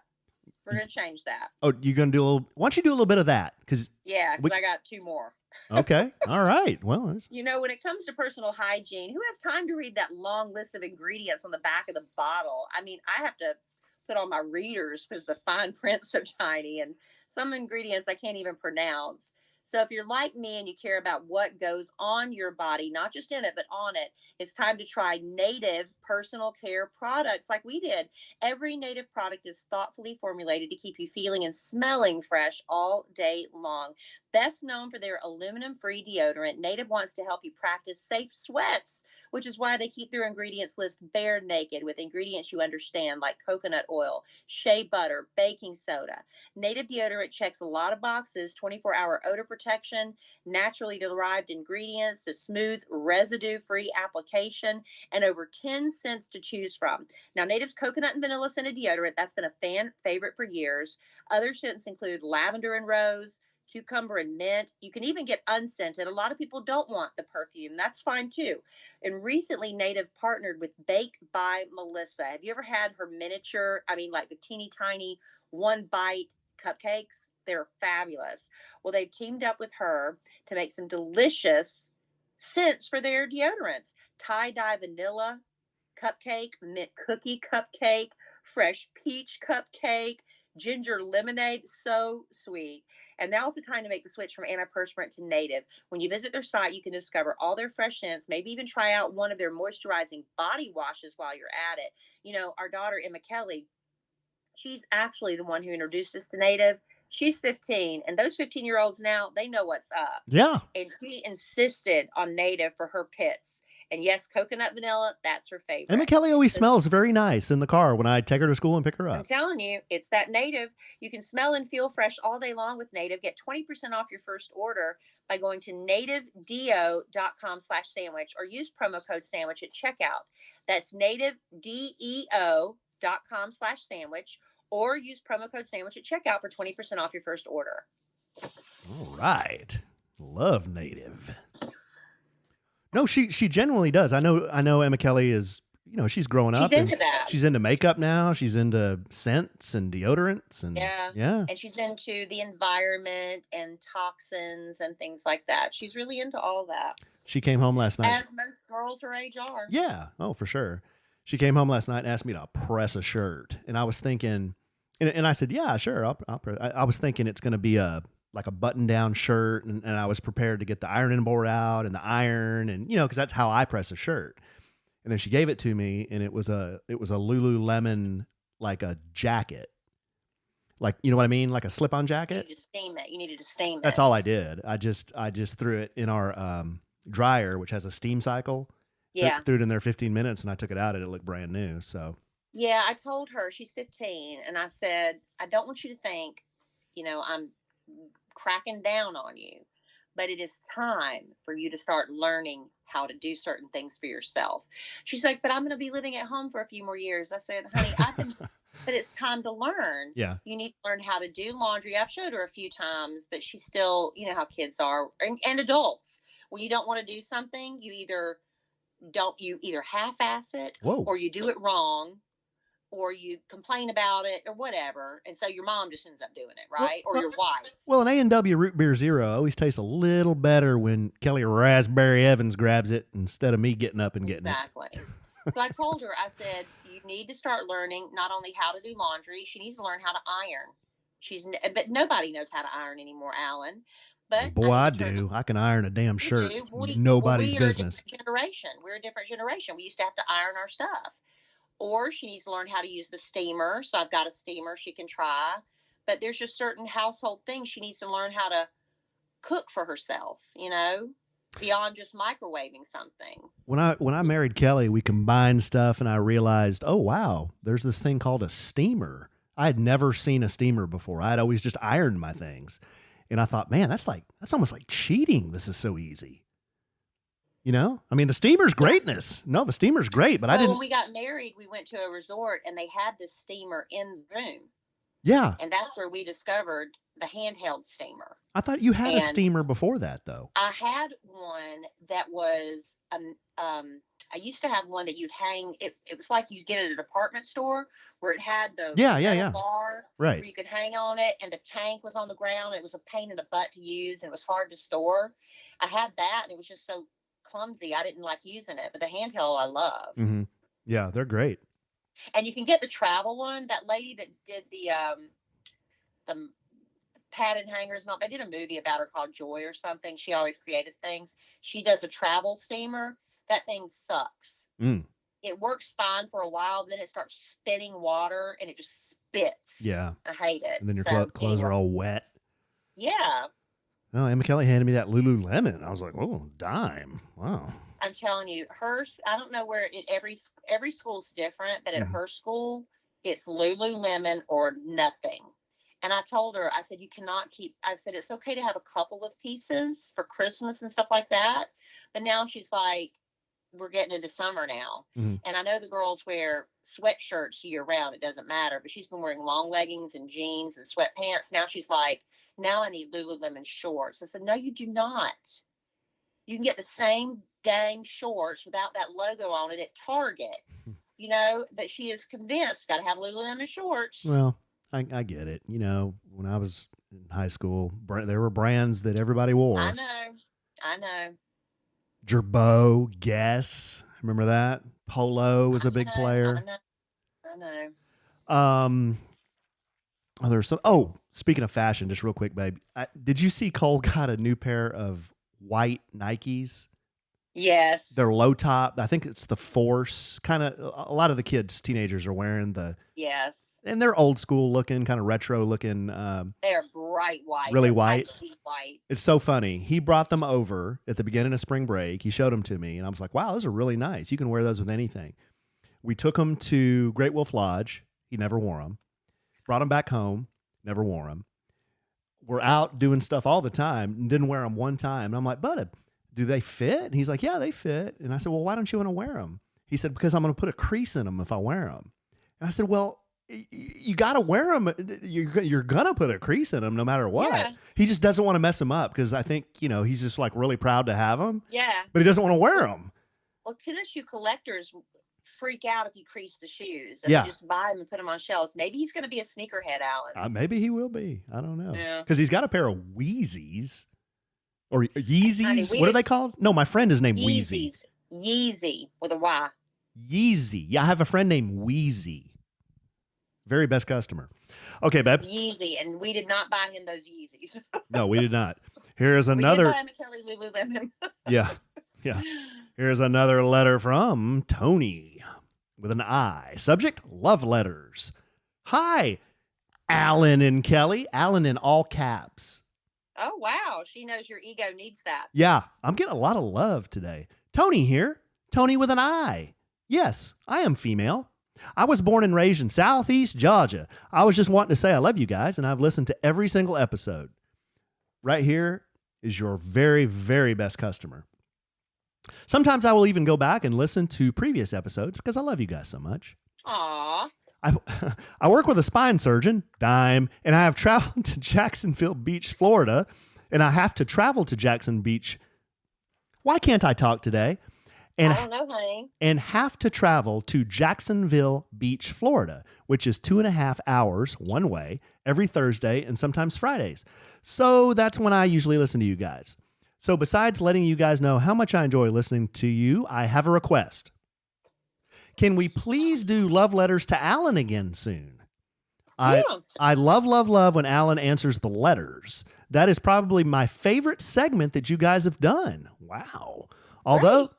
We're gonna change that. Oh, you're gonna do a little? Why don't you do a little bit of that? Because I got 2 more. Okay, all right. Well, when it comes to personal hygiene, who has time to read that long list of ingredients on the back of the bottle? I mean, I have to put on my readers because the fine print's so tiny, and some ingredients I can't even pronounce. So if you're like me and you care about what goes on your body, not just in it, but on it, it's time to try Native personal care products like we did. Every Native product is thoughtfully formulated to keep you feeling and smelling fresh all day long. Best known for their aluminum-free deodorant, Native wants to help you practice safe sweats, which is why they keep their ingredients list bare naked with ingredients you understand, like coconut oil, shea butter, baking soda. Native deodorant checks a lot of boxes: 24-hour odor protection, naturally derived ingredients to smooth, residue-free application, and over 10 scents to choose from. Now, Native's coconut and vanilla scented deodorant, that's been a fan favorite for years. Other scents include lavender and rose, cucumber and mint. You can even get unscented. A lot of people don't want the perfume. That's fine too. And recently, Native partnered with Bake by Melissa. Have you ever had her miniature, like the teeny tiny 1-bite cupcakes? They're fabulous. Well, they've teamed up with her to make some delicious scents for their deodorants. Tie-dye vanilla cupcake, mint cookie cupcake, fresh peach cupcake, ginger lemonade. So sweet. And now is the time to make the switch from antiperspirant to Native. When you visit their site, you can discover all their fresh scents, maybe even try out one of their moisturizing body washes while you're at it. Our daughter, Emma Kellie, she's actually the one who introduced us to Native. She's 15, and those 15-year-olds now, they know what's up. Yeah. And she insisted on Native for her pits. And yes, coconut vanilla, that's her favorite. Emma Kellie always smells very nice in the car when I take her to school and pick her up. I'm telling you, it's that Native. You can smell and feel fresh all day long with Native. Get 20% off your first order by going to nativedeo.com/sandwich or use promo code sandwich at checkout. That's nativedeo.com/sandwich or use promo code sandwich at checkout for 20% off your first order. All right. Love Native. No, she genuinely does. I know Emma Kellie is, she's growing up. She's into that. She's into makeup now. She's into scents and deodorants and yeah. And she's into the environment and toxins and things like that. She's really into all that. She came home last night. As most girls her age are. Yeah. Oh, for sure. She came home last night and asked me to press a shirt. And I was thinking, and I said, yeah, sure. I'll press. I was thinking it's going to be like a button-down shirt, and I was prepared to get the ironing board out and the iron, and because that's how I press a shirt. And then she gave it to me, and it was a Lululemon, like a jacket, like what I mean, like a slip-on jacket. You needed to steam it. That's all I did. I just threw it in our dryer, which has a steam cycle. Yeah. Threw it in there 15 minutes, and I took it out, and it looked brand new. So. Yeah, I told her, she's 15, and I said, I don't want you to think, I'm cracking down on you, but it is time for you to start learning how to do certain things for yourself. She's like, but I'm going to be living at home for a few more years. I said, honey, but it's time to learn. Yeah. You need to learn how to do laundry. I've showed her a few times, but she's still, how kids are, and adults. When you don't want to do something, you either half-ass it, or you do it wrong, or you complain about it, or whatever. And so your mom just ends up doing it, right? Or your wife. Well, an A&W Root Beer Zero always tastes a little better when Kellie Raspberry Evans grabs it instead of me getting up and getting it. Exactly. So I told her, I said, you need to start learning not only how to do laundry, she needs to learn how to iron. But nobody knows how to iron anymore, Alan. But Boy, I need to turn do. I can iron a damn You shirt. do. Nobody's We are a business. different generation. We're a different generation. We used to have to iron our stuff. Or she needs to learn how to use the steamer. So I've got a steamer she can try. But there's just certain household things she needs to learn how to cook for herself, beyond just microwaving something. When I married Kelly, we combined stuff, and I realized, oh wow, there's this thing called a steamer. I had never seen a steamer before. I had always just ironed my things, and I thought, man, that's almost like cheating. This is so easy. I mean, the steamer's greatness. No, the steamer's great, but I didn't. When we got married, we went to a resort, and they had this steamer in the room. Yeah, and that's where we discovered the handheld steamer. I thought you had a steamer before that, though. I had one that was, I used to have one that you'd hang. It was like you'd get at a department store where it had the bar, right, where you could hang on it, and the tank was on the ground. It was a pain in the butt to use, and it was hard to store. I had that, and it was just so clumsy. I didn't like using it, but the handheld I love. Mm-hmm. Yeah, they're great. And you can get the travel one. That lady that did the padded hangers, they did a movie about her called Joy or something. She always created things. She does a travel steamer. That thing sucks. It works fine for a while, then it starts spitting water and it just spits. Yeah, I hate it. And then your clothes are all wet. Yeah. Oh, Emma Kelly handed me that Lululemon. I was like, oh, dime. Wow. I'm telling you, hers, I don't know where every school's different, but at her school, it's Lululemon or nothing. And I told her, I said, I said, it's okay to have a couple of pieces for Christmas and stuff like that. But now she's like, we're getting into summer now. Mm-hmm. And I know the girls wear sweatshirts year round. It doesn't matter. But she's been wearing long leggings and jeans and sweatpants. Now she's like, now I need Lululemon shorts. I said, no, you do not. You can get the same dang shorts without that logo on it at Target, but she is convinced got to have Lululemon shorts. Well, I get it. When I was in high school, there were brands that everybody wore. I know. Gerbeau, Guess, remember that? Polo was a big player. I know. Speaking of fashion, just real quick, babe. Did you see Cole got a new pair of white Nikes? Yes. They're low top. I think it's the Force. Kind of a lot of the kids, teenagers are wearing the. Yes. And they're old school looking, kind of retro looking. They're bright white. Really white. White. It's so funny. He brought them over at the beginning of spring break. He showed them to me, and I was like, wow, those are really nice. You can wear those with anything. We took them to Great Wolf Lodge. He never wore them. Brought them back home. Never wore them. We're out doing stuff all the time and didn't wear them one time. And I'm like, bud, do they fit? And he's like, yeah, they fit. And I said, well, why don't you want to wear them? He said, because I'm going to put a crease in them if I wear them. And I said, well, you got to wear them. You're going to put a crease in them no matter what. Yeah. He just doesn't want to mess them up because I think, he's just like really proud to have them. Yeah. But he doesn't want to wear them. Well, tennis shoe collectors freak out if you crease the shoes. And they just buy them and put them on shelves. Maybe he's going to be a sneakerhead, Alan. Maybe he will be. I don't know. Because he's got a pair of Wheezies. Or Yeezys. What are they called? No, my friend is named Wheezy. Yeezy with a Y. Yeezy. Yeah, I have a friend named Wheezy. Very best customer. Okay, babe. Yeezy, and we did not buy him those Yeezys. No, we did not. Here's another. We did buy him a Kelly Lululemon. Yeah. Here's another letter from Tony with an I. Subject, love letters. Hi, Alan and Kelly. Alan in all caps. Oh, wow. She knows your ego needs that. Yeah, I'm getting a lot of love today. Tony here. Tony with an I. Yes, I am female. I was born and raised in Southeast Georgia. I was just wanting to say I love you guys, and I've listened to every single episode. Right here is your very, very best customer. Sometimes I will even go back and listen to previous episodes because I love you guys so much. Aww. I work with a spine surgeon, dime, and I have traveled to Jacksonville Beach, Florida, and I have to travel to Jackson Beach. Why can't I talk today? And, I don't know, honey. And have to travel to Jacksonville Beach, Florida, which is 2.5 hours one way every Thursday and sometimes Fridays. So that's when I usually listen to you guys. So besides letting you guys know how much I enjoy listening to you, I have a request. Can we please do love letters to Alan again soon? I Yeah. I love when Alan answers the letters. That is probably my favorite segment that you guys have done. Wow. Although Great.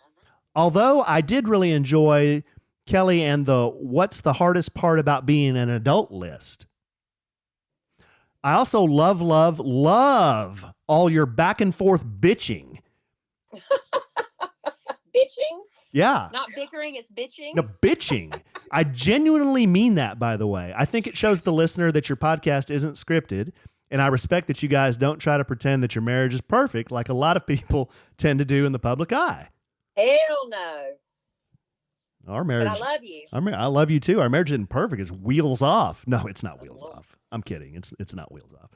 although I did really enjoy Kelly and the what's the hardest part about being an adult list. I also love all your back and forth bitching. Bitching, Yeah. not bickering. It's bitching. No, bitching. I genuinely mean that, by the way. I think it shows the listener that your podcast isn't scripted. And I respect that you guys don't try to pretend that your marriage is perfect like a lot of people tend to do in the public eye. Hell no. Our But marriage, I love you. I love you too. Our marriage isn't perfect. It's wheels off. No, it's not wheels off. I'm kidding. It's not wheels off.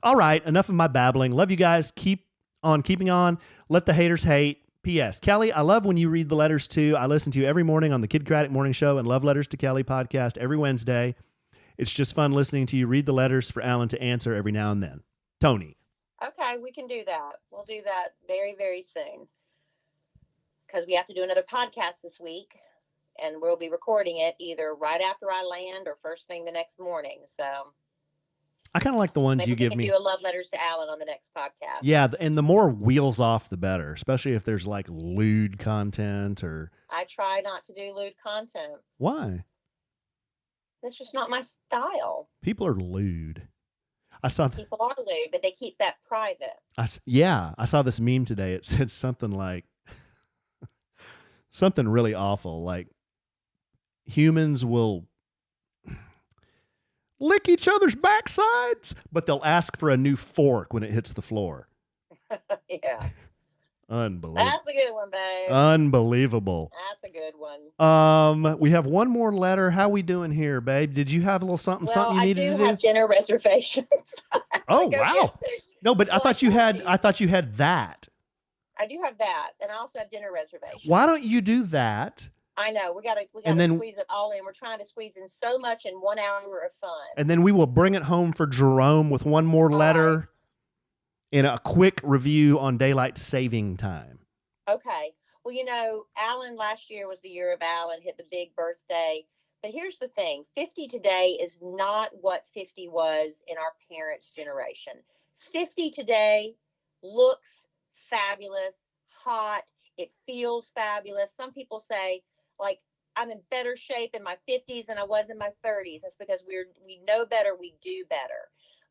All right. Enough of my babbling. Love you guys. Keep on keeping on. Let the haters hate. P.S. Kelly, I love when you read the letters too. I listen to you every morning on the Kidcratic Morning Show and Love Letters to Kelly podcast every Wednesday. It's just fun listening to you read the letters for Alan to answer every now and then. Tony. Okay, we can do that. We'll do that very, very soon. Because we have to do another podcast this week. And we'll be recording it either right after I land or first thing the next morning. So I kind of like the ones maybe you we give can me. do a love letters to Alan on the next podcast. Yeah, and the more wheels off, the better, especially if there's like lewd content or. I try not to do lewd content. Why? That's just not my style. People are lewd. I saw. People are lewd, but they keep that private. I saw this meme today. It said something like something really awful, like humans will lick each other's backsides, but they'll ask for a new fork when it hits the floor. Yeah. Unbelievable. That's a good one, babe. Unbelievable. That's a good one. We have one more letter. How we doing here, babe? Did you have a little something you needed to do? I do have dinner reservations. Oh, wow. No, but I thought you had that. I do have that, and I also have dinner reservations. Why don't you do that? I know we gotta then, squeeze it all in. We're trying to squeeze in so much in 1 hour of fun. And then we will bring it home for Jerome with one more letter and a quick review on daylight saving time. Okay. Well, Alan last year was the year of Alan, hit the big birthday. But here's the thing, 50 today is not what 50 was in our parents' generation. 50 today looks fabulous, hot. It feels fabulous. Some people say, like, I'm in better shape in my 50s than I was in my 30s. That's because we know better, we do better.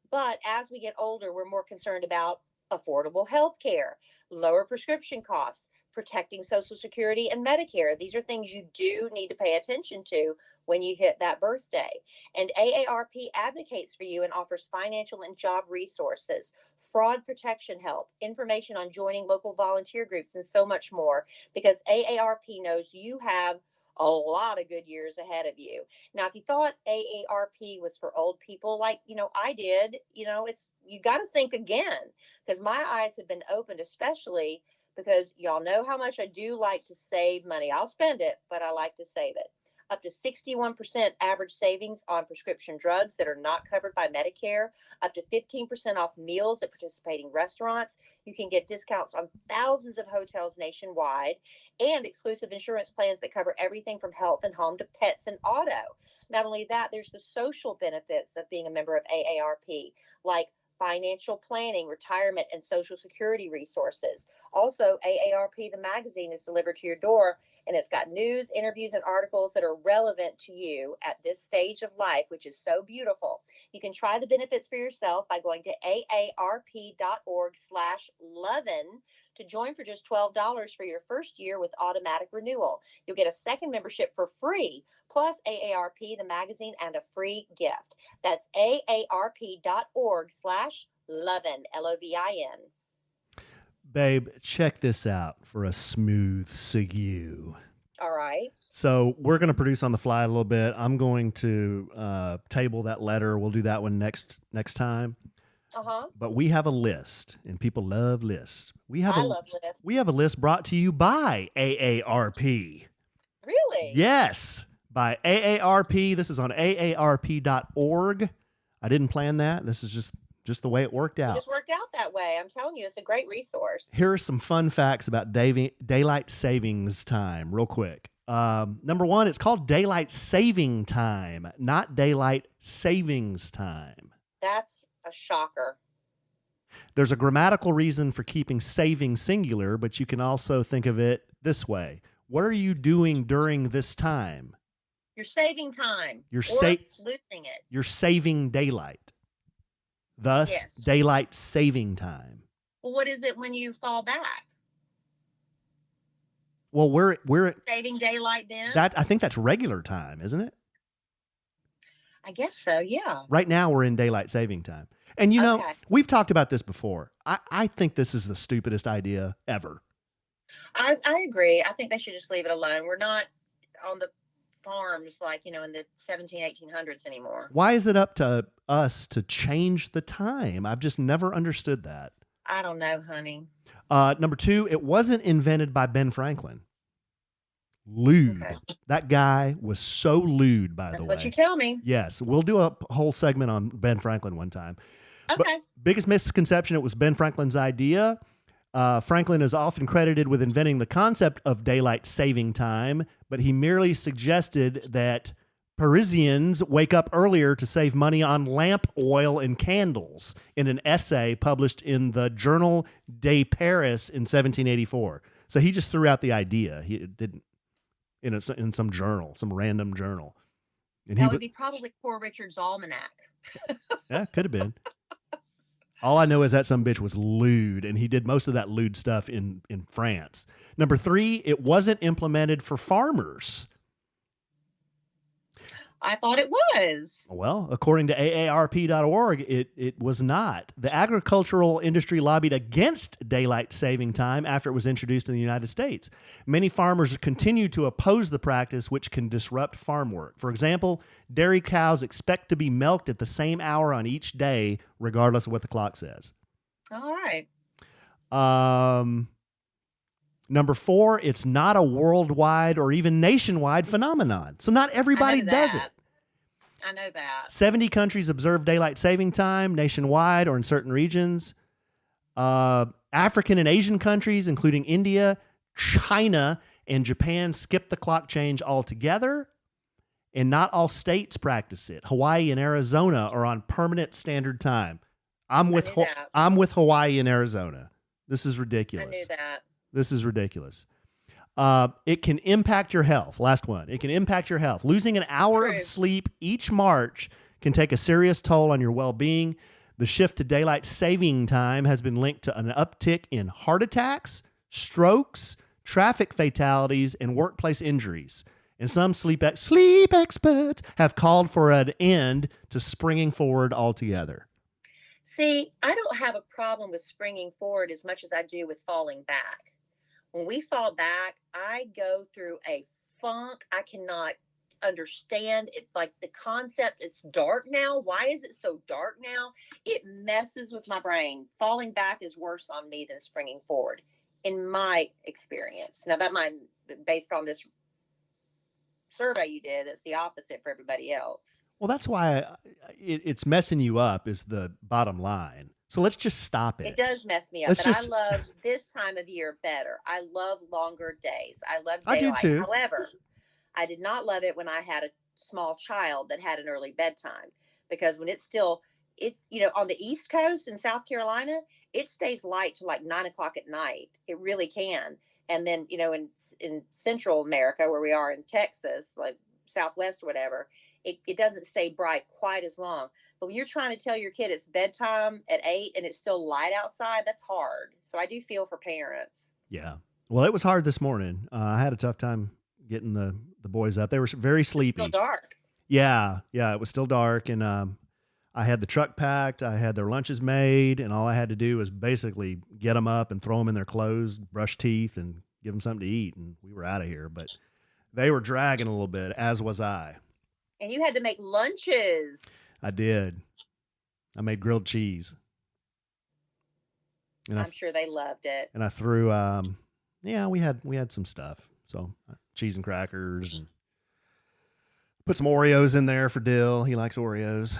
But as we get older, we're more concerned about affordable health care, lower prescription costs, protecting Social Security and Medicare. These are things you do need to pay attention to when you hit that birthday. And AARP advocates for you and offers financial and job resources, fraud protection help, information on joining local volunteer groups, and so much more, because AARP knows you have a lot of good years ahead of you. Now, if you thought AARP was for old people like, I did, you got to think again, because my eyes have been opened, especially because y'all know how much I do like to save money. I'll spend it, but I like to save it. Up to 61% average savings on prescription drugs that are not covered by Medicare, up to 15% off meals at participating restaurants. You can get discounts on thousands of hotels nationwide, and exclusive insurance plans that cover everything from health and home to pets and auto. Not only that, there's the social benefits of being a member of AARP, like financial planning, retirement, and Social Security resources. Also, AARP, the magazine, is delivered to your door, and it's got news, interviews, and articles that are relevant to you at this stage of life, which is so beautiful. You can try the benefits for yourself by going to aarp.org/lovin' to join for just $12 for your first year with automatic renewal. You'll get a second membership for free, plus AARP, the magazine, and a free gift. That's aarp.org/lovin', LOVIN. Babe, check this out for a smooth segue. All right. So we're going to produce on the fly a little bit. I'm going to table that letter. We'll do that one next time. Uh-huh. But we have a list, and people love lists. I love lists. We have a list brought to you by AARP. Really? Yes, by AARP. This is on aarp.org. I didn't plan that. This is just the way it worked out. It just worked out that way. I'm telling you, it's a great resource. Here are some fun facts about daylight savings time, real quick. Number one, it's called daylight saving time, not daylight savings time. That's a shocker. There's a grammatical reason for keeping saving singular, but you can also think of it this way. What are you doing during this time? You're saving time. You're losing it. You're saving daylight. Thus, Yes. daylight saving time. Well, what is it when you fall back? Well, we're Saving daylight then? I think that's regular time, isn't it? I guess so, yeah. Right now we're in daylight saving time. And you know, Okay. we've talked about this before. I think this is the stupidest idea ever. I agree. I think they should just leave it alone. We're not on the farms like, in the 1800s anymore. Why is it up to us to change the time? I've just never understood that. I don't know, honey. Number two, it wasn't invented by Ben Franklin. Lewd. Okay. That guy was so lewd, by That's the way. what you tell me. Yes, we'll do a whole segment on Ben Franklin one time. Okay. Biggest misconception, it was Ben Franklin's idea. Franklin is often credited with inventing the concept of daylight saving time, but he merely suggested that Parisians wake up earlier to save money on lamp oil and candles in an essay published in the Journal de Paris in 1784. So he just threw out the idea. He didn't in some journal, some random journal. And That would be probably Poor Richard's Almanac. yeah, could have been. All I know is that some bitch was lewd, and he did most of that lewd stuff in France. Number three, it wasn't implemented for farmers. I thought it was. Well, according to AARP.org, it was not. The agricultural industry lobbied against daylight saving time after it was introduced in the United States. Many farmers continue to oppose the practice, which can disrupt farm work. For example, dairy cows expect to be milked at the same hour on each day, regardless of what the clock says. All right. Number four, it's not a worldwide or even nationwide phenomenon. So not everybody does it. I know that. 70 countries observe daylight saving time nationwide or in certain regions. African and Asian countries, including India, China, and Japan, skip the clock change altogether. And not all states practice it. Hawaii and Arizona are on permanent standard time. I'm with Hawaii and Arizona. This is ridiculous. I knew that. This is ridiculous. It can impact your health. Last one. It can impact your health. Losing an hour of sleep each March can take a serious toll on your well-being. The shift to daylight saving time has been linked to an uptick in heart attacks, strokes, traffic fatalities, and workplace injuries. And some sleep experts have called for an end to springing forward altogether. See, I don't have a problem with springing forward as much as I do with falling back. When we fall back, I go through a funk. I cannot understand it. Like the concept, it's dark now. Why is it so dark now? It messes with my brain. Falling back is worse on me than springing forward, in my experience. Now, that might be based on this survey you did. It's the opposite for everybody else. Well, that's why it's messing you up is the bottom line. So let's just stop it. It does mess me up, but I love this time of year better. I love longer days. I love daylight. I do too. However, I did not love it when I had a small child that had an early bedtime, because when it's on the East Coast in South Carolina, it stays light till like 9 o'clock at night. It really can. And then, in Central America, where we are in Texas, like Southwest or whatever, it doesn't stay bright quite as long. But when you're trying to tell your kid it's bedtime at 8 and it's still light outside, that's hard. So I do feel for parents. Yeah. Well, it was hard this morning. I had a tough time getting the boys up. They were very sleepy. It's still dark. Yeah. It was still dark. And I had the truck packed. I had their lunches made. And all I had to do was basically get them up and throw them in their clothes, brush teeth, and give them something to eat. And we were out of here. But they were dragging a little bit, as was I. And you had to make lunches. I did. I made grilled cheese. And I'm sure they loved it. And I threw, we had some stuff. So cheese and crackers, and put some Oreos in there for Dill. He likes Oreos.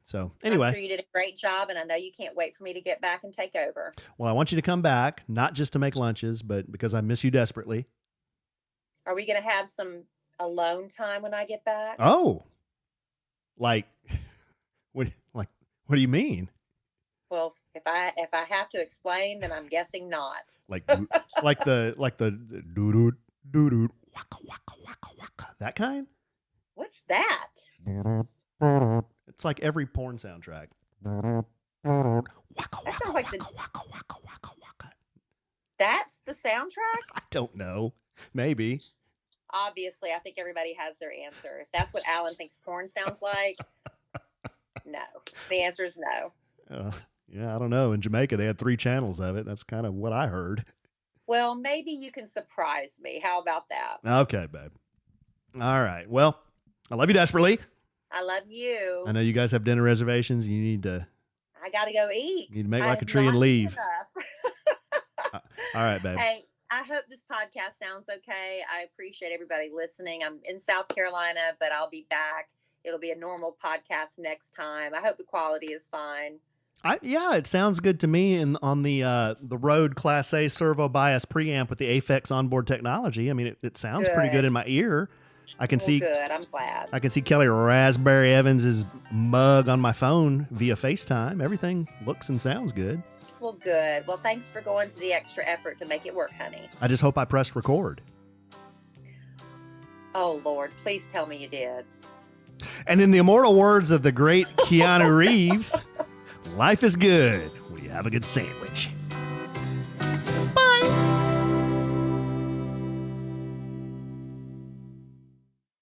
So anyway. I'm sure you did a great job, and I know you can't wait for me to get back and take over. Well, I want you to come back, not just to make lunches, but because I miss you desperately. Are we going to have some alone time when I get back? Oh, like what? Like what do you mean? Well, if I have to explain, then I'm guessing not. Like the doo doo doo doo waka waka waka waka, that kind? What's that? It's like every porn soundtrack. Waka That waka sounds like waka waka waka waka waka. That's the soundtrack? I don't know. Maybe. Obviously, I think everybody has their answer. If that's what Alan thinks porn sounds like, no. The answer is no. Yeah, I don't know. In Jamaica, they had 3 channels of it. That's kind of what I heard. Well, maybe you can surprise me. How about that? Okay, babe. All right. Well, I love you desperately. I love you. I know you guys have dinner reservations. You need to. I got to go eat. You need to make like I a tree have and not leave. eaten enough. All right, babe. Hey, I hope this podcast sounds okay. I appreciate everybody listening. I'm in South Carolina, but I'll be back. It'll be a normal podcast next time. I hope the quality is fine. Yeah, it sounds good to me. And on the Rode Class A servo bias preamp with the Aphex onboard technology, I mean, it sounds pretty good in my ear. I can see. Good. I'm glad. I can see Kelly Raspberry Evans's mug on my phone via FaceTime. Everything looks and sounds good. Well, good. Well, thanks for going to the extra effort to make it work, honey. I just hope I pressed record. Oh, Lord, please tell me you did. And in the immortal words of the great Keanu Reeves, life is good. We have a good sandwich.